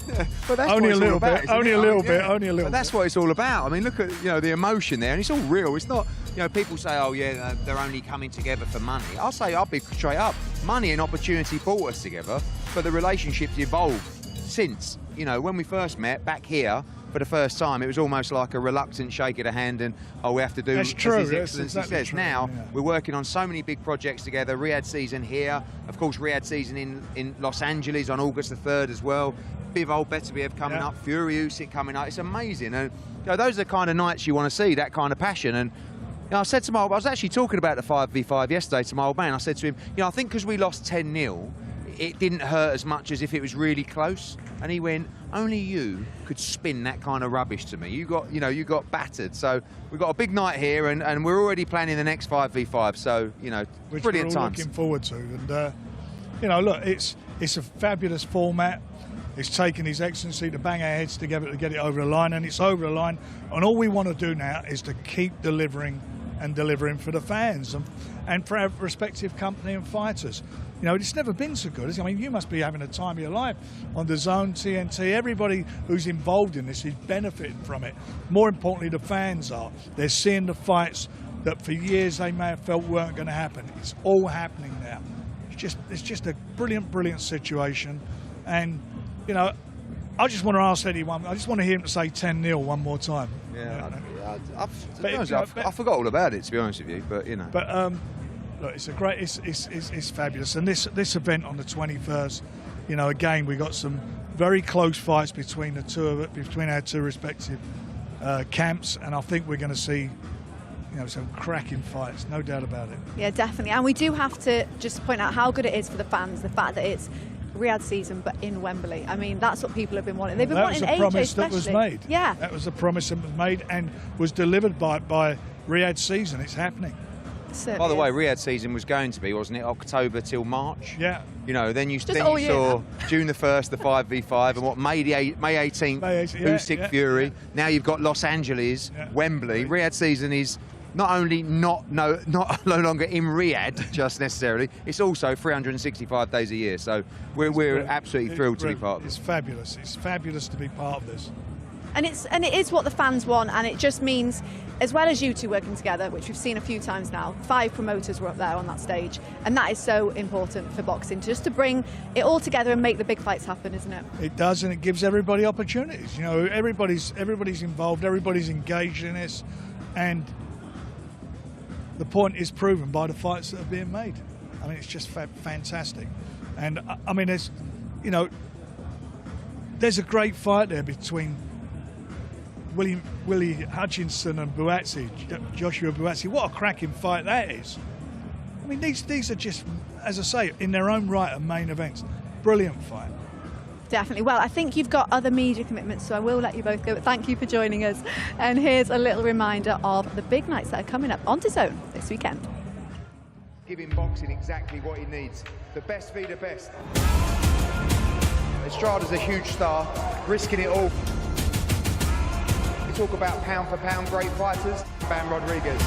Yeah, but that's only what a little about, bit, only a little bit, only a little bit. That's what it's all about. I mean, look at, you know, the emotion there, and it's all real. It's not, you know, people say, oh yeah, they're only coming together for money. I'll say, I'll be straight up. Money and opportunity brought us together, but the relationship's evolved since. You know, when we first met back here for the first time, it was almost like a reluctant shake of the hand and, oh, we have to do as His Excellency says. True. Now, we're working on so many big projects together. Riyadh Season here, of course, Riyadh Season in Los Angeles on August the 3rd as well. Bivol, Beterbiev coming up, Fury Usyk coming up. It's amazing. And, you know, those are the kind of nights you want to see, that kind of passion. And, you know, I said to I was actually talking about the 5v5 yesterday to my old man. I said to him, you know, I think because we lost 10-0, it didn't hurt as much as if it was really close. And he went, only you could spin that kind of rubbish to me. You got battered. So we've got a big night here, and we're already planning the next 5v5. So, you know, which brilliant we're all times. Looking forward to. And, you know, look, it's a fabulous format. It's taken His Excellency to bang our heads together to get it over the line, and it's over the line. And all we want to do now is to keep delivering and delivering for the fans and for our respective company and fighters. You know, it's never been so good. I mean, you must be having a time of your life on the Zone, TNT. Everybody who's involved in this is benefiting from it. More importantly, the fans are. They're seeing the fights that for years they may have felt weren't going to happen. It's all happening now. It's just a brilliant situation. And, you know, I just want to ask Eddie I just want to hear him say 10-0 one more time. Yeah, I forgot all about it, to be honest with you. But, you know. But, look, it's fabulous, and this event on the 21st, you know, again we got some very close fights between our two respective camps, and I think we're going to see, you know, some cracking fights, no doubt about it. Yeah, definitely, and we do have to just point out how good it is for the fans, the fact that it's Riyadh Season but in Wembley. I mean, that's what people have been wanting. They've been wanting AJ That was a promise that was made. Yeah, that was a promise that was made and was delivered by Riyadh Season. It's happening. By the way, Riyadh season was going to be, wasn't it, October till March? Yeah. You know, then you all year saw now. June the 1st, the 5v5, and what, May 18th, Usyk Fury. Now you've got Los Angeles, Wembley. Riyadh season is not only no longer in Riyadh, just necessarily, it's also 365 days a year. So we're absolutely thrilled to be part of it. It's fabulous. It's fabulous to be part of this. And it is what the fans want, and it just means, as well as you two working together, which we've seen a few times now, 5 promoters were up there on that stage, and that is so important for boxing, just to bring it all together and make the big fights happen, isn't it? It does, and it gives everybody opportunities. You know, everybody's involved, everybody's engaged in this, and the point is proven by the fights that are being made. I mean, it's just fantastic, and I mean, there's a great fight there between Willie Hutchinson and Joshua Buatsi. What a cracking fight that is. I mean, these are just, as I say, in their own right, are main events. Brilliant fight. Definitely. Well, I think you've got other media commitments, so I will let you both go. But thank you for joining us. And here's a little reminder of the big nights that are coming up on DAZN this weekend. Giving boxing exactly what it needs. The best be the best. Estrada's a huge star, risking it all. You talk about pound for pound great fighters, Bam Rodriguez.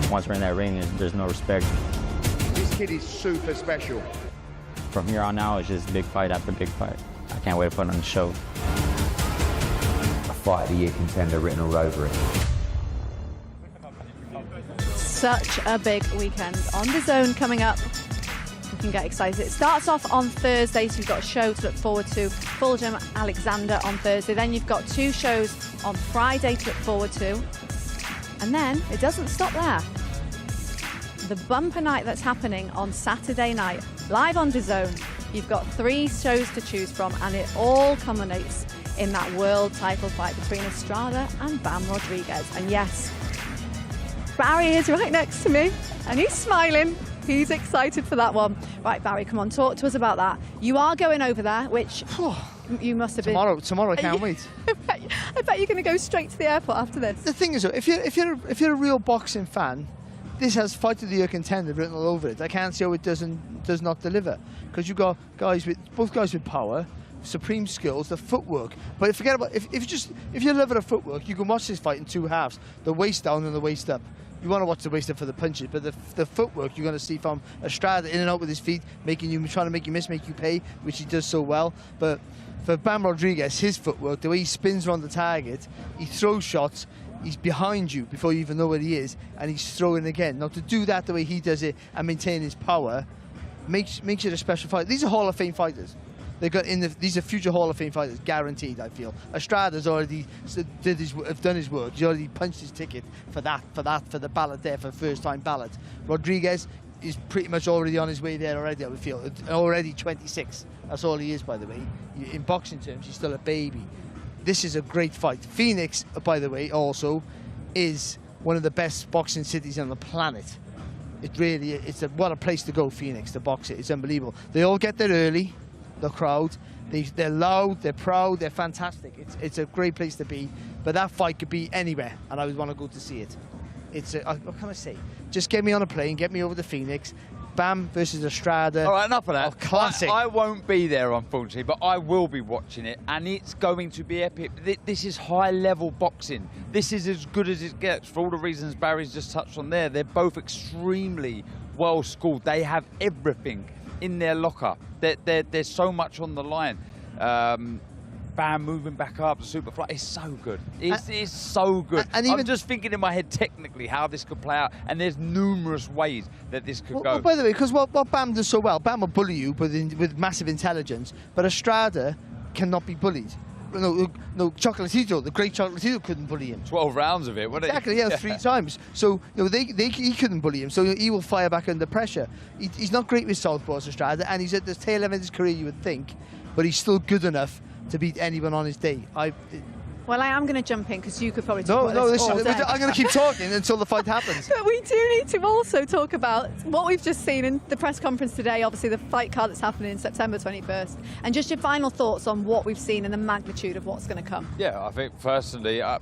Once we're in that ring, there's no respect. This kid is super special. From here on out, it's just big fight after big fight. I can't wait to put on the show. A fight of the year contender written all over it. Such a big weekend on DAZN coming up. You can get excited. It starts off on Thursday, so you've got a show to look forward to. Fulham Alexander on Thursday. Then you've got 2 shows on Friday to look forward to. And then it doesn't stop there. The bumper night that's happening on Saturday night, live on DAZN. You've got 3 shows to choose from, and it all culminates in that world title fight between Estrada and Bam Rodriguez. And yes, Barry is right next to me, and he's smiling. He's excited for that one. Right, Barry, come on, talk to us about that. You are going over there, which you must have been. Tomorrow, I can't wait. I bet you're going to go straight to the airport after this. The thing is, though, if you're a real boxing fan, this has fight of the year contender written all over it. I can't see how it does not deliver, because you've got both guys with power, supreme skills, the footwork. But forget about if you're loving a footwork, you can watch this fight in 2 halves: the waist down and the waist up. You want to watch the waist up for the punches, but the footwork you're going to see from Estrada in and out with his feet, trying to make you miss, make you pay, which he does so well. But for Bam Rodriguez, his footwork, the way he spins around the target, he throws shots, he's behind you before you even know where he is, and he's throwing again. Now, to do that the way he does it and maintain his power makes it a special fight. These are Hall of Fame fighters. These are future Hall of Fame fighters, guaranteed. I feel Estrada's already done his work. He's already punched his ticket for the ballot there, for first-time ballot. Rodriguez is pretty much already on his way there already. I would feel already 26. That's all he is, by the way. In boxing terms, he's still a baby. This is a great fight. Phoenix, by the way, also is one of the best boxing cities on the planet. It really is. What a place to go, Phoenix, to box it. It's unbelievable. They all get there early. The crowd, they're loud, they're proud, they're fantastic. It's a great place to be, but that fight could be anywhere, and I would want to go to see it. What can I say? Just get me on a plane, get me over to Phoenix. Bam versus Estrada. All right, enough of that. Classic. I won't be there, unfortunately, but I will be watching it, and it's going to be epic. This is high-level boxing. This is as good as it gets, for all the reasons Barry's just touched on there. They're both extremely well-schooled. They have everything in their locker. There's so much on the line. Bam moving back up, the Superfly, it's so good. It's so good. And I'm just thinking in my head technically how this could play out, and there's numerous ways that this could go. Well, by the way, because what Bam does so well, Bam will bully you with massive intelligence, but Estrada cannot be bullied. No, Chocolatito, the great Chocolatito couldn't bully him. 12 rounds of it, wasn't it? Exactly, yeah, 3 times. So he couldn't bully him, so he will fire back under pressure. He's not great with southpaws, Estrada, and he's at the tail end of his career, you would think, but he's still good enough to beat anyone on his day. Well, I am going to jump in because you could probably talk No, about this all day. I'm going to keep talking until the fight happens. But we do need to also talk about what we've just seen in the press conference today, obviously the fight card that's happening in September 21st, and just your final thoughts on what we've seen and the magnitude of what's going to come. Yeah, I think personally, I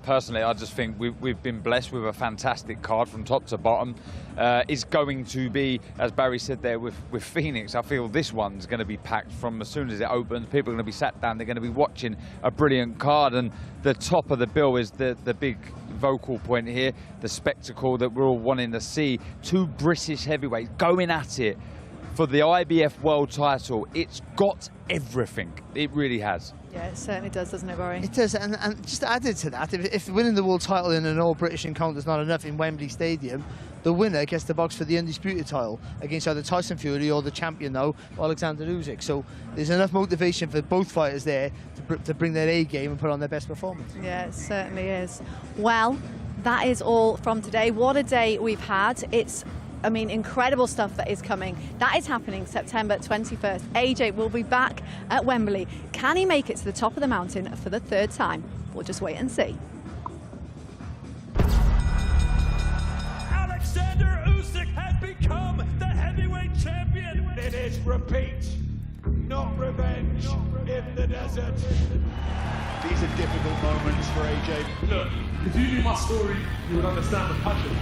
just think we've been blessed with a fantastic card from top to bottom. It's going to be, as Barry said there, with Phoenix, I feel this one's going to be packed from as soon as it opens. People are going to be sat down, they're going to be watching a brilliant card, and the top of the bill is the big vocal point here, the spectacle that we're all wanting to see. Two British heavyweights going at it for the IBF world title. It's got everything. It really has. Yeah, it certainly does, doesn't it, Barry? It does, and just added to that, if winning the world title in an all-British encounter is not enough in Wembley Stadium, the winner gets to box for the Undisputed title against either Tyson Fury or the champion now, Alexander Usyk. So there's enough motivation for both fighters there to bring their A game and put on their best performance. Yeah, it certainly is. Well, that is all from today. What a day we've had. It's incredible stuff that is coming. That is happening September 21st. AJ will be back at Wembley. Can he make it to the top of the mountain for the third time? We'll just wait and see. Alexander Usyk has become the heavyweight champion. It is repeat, not revenge in the desert. These are difficult moments for AJ. Look, if you knew my story, you would understand the passion.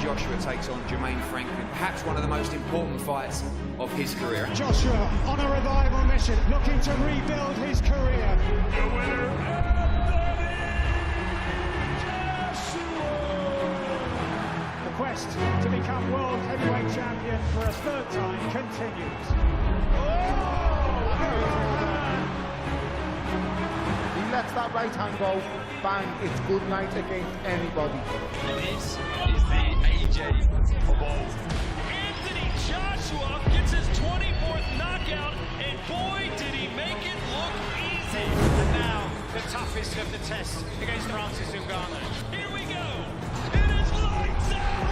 Joshua takes on Jermaine Franklin, perhaps one of the most important fights of his career. Joshua on a revival mission, looking to rebuild his career. The winner, the quest to become world heavyweight champion for a third time continues. He lets that right hand go, bang, it's good night against anybody. This is the AJ of old. Anthony Joshua gets his 24th knockout, and boy, did he make it look easy. And now, the toughest of the tests against Francis Ngannou. Here we go. It is lights out.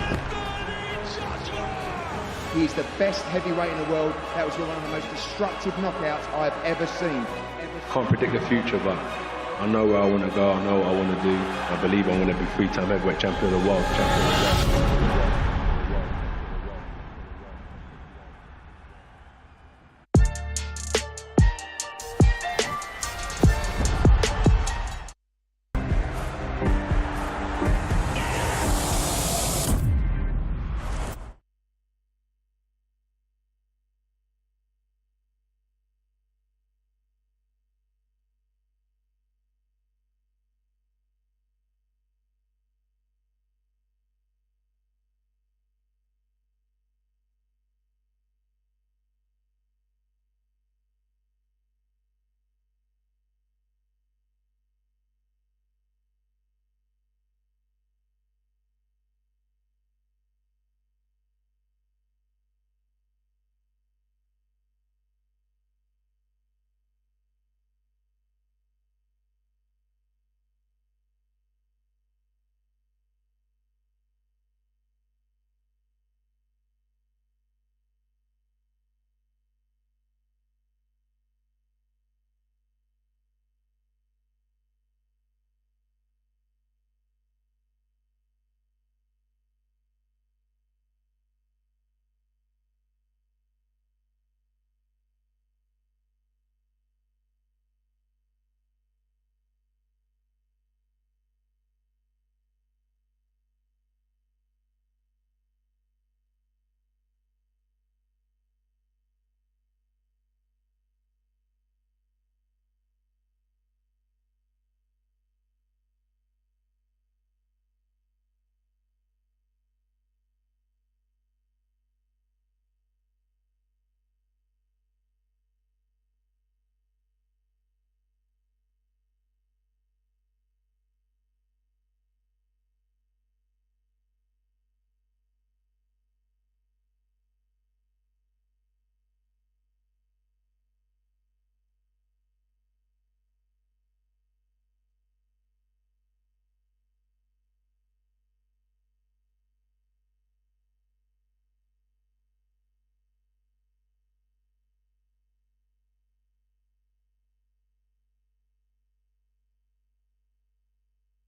Anthony Joshua. He's the best heavyweight in the world. That was one of the most destructive knockouts I've ever seen. Can't predict the future, but I know where I want to go, I know what I want to do. I believe I'm going to be three-time heavyweight champion of the world, champion of the world.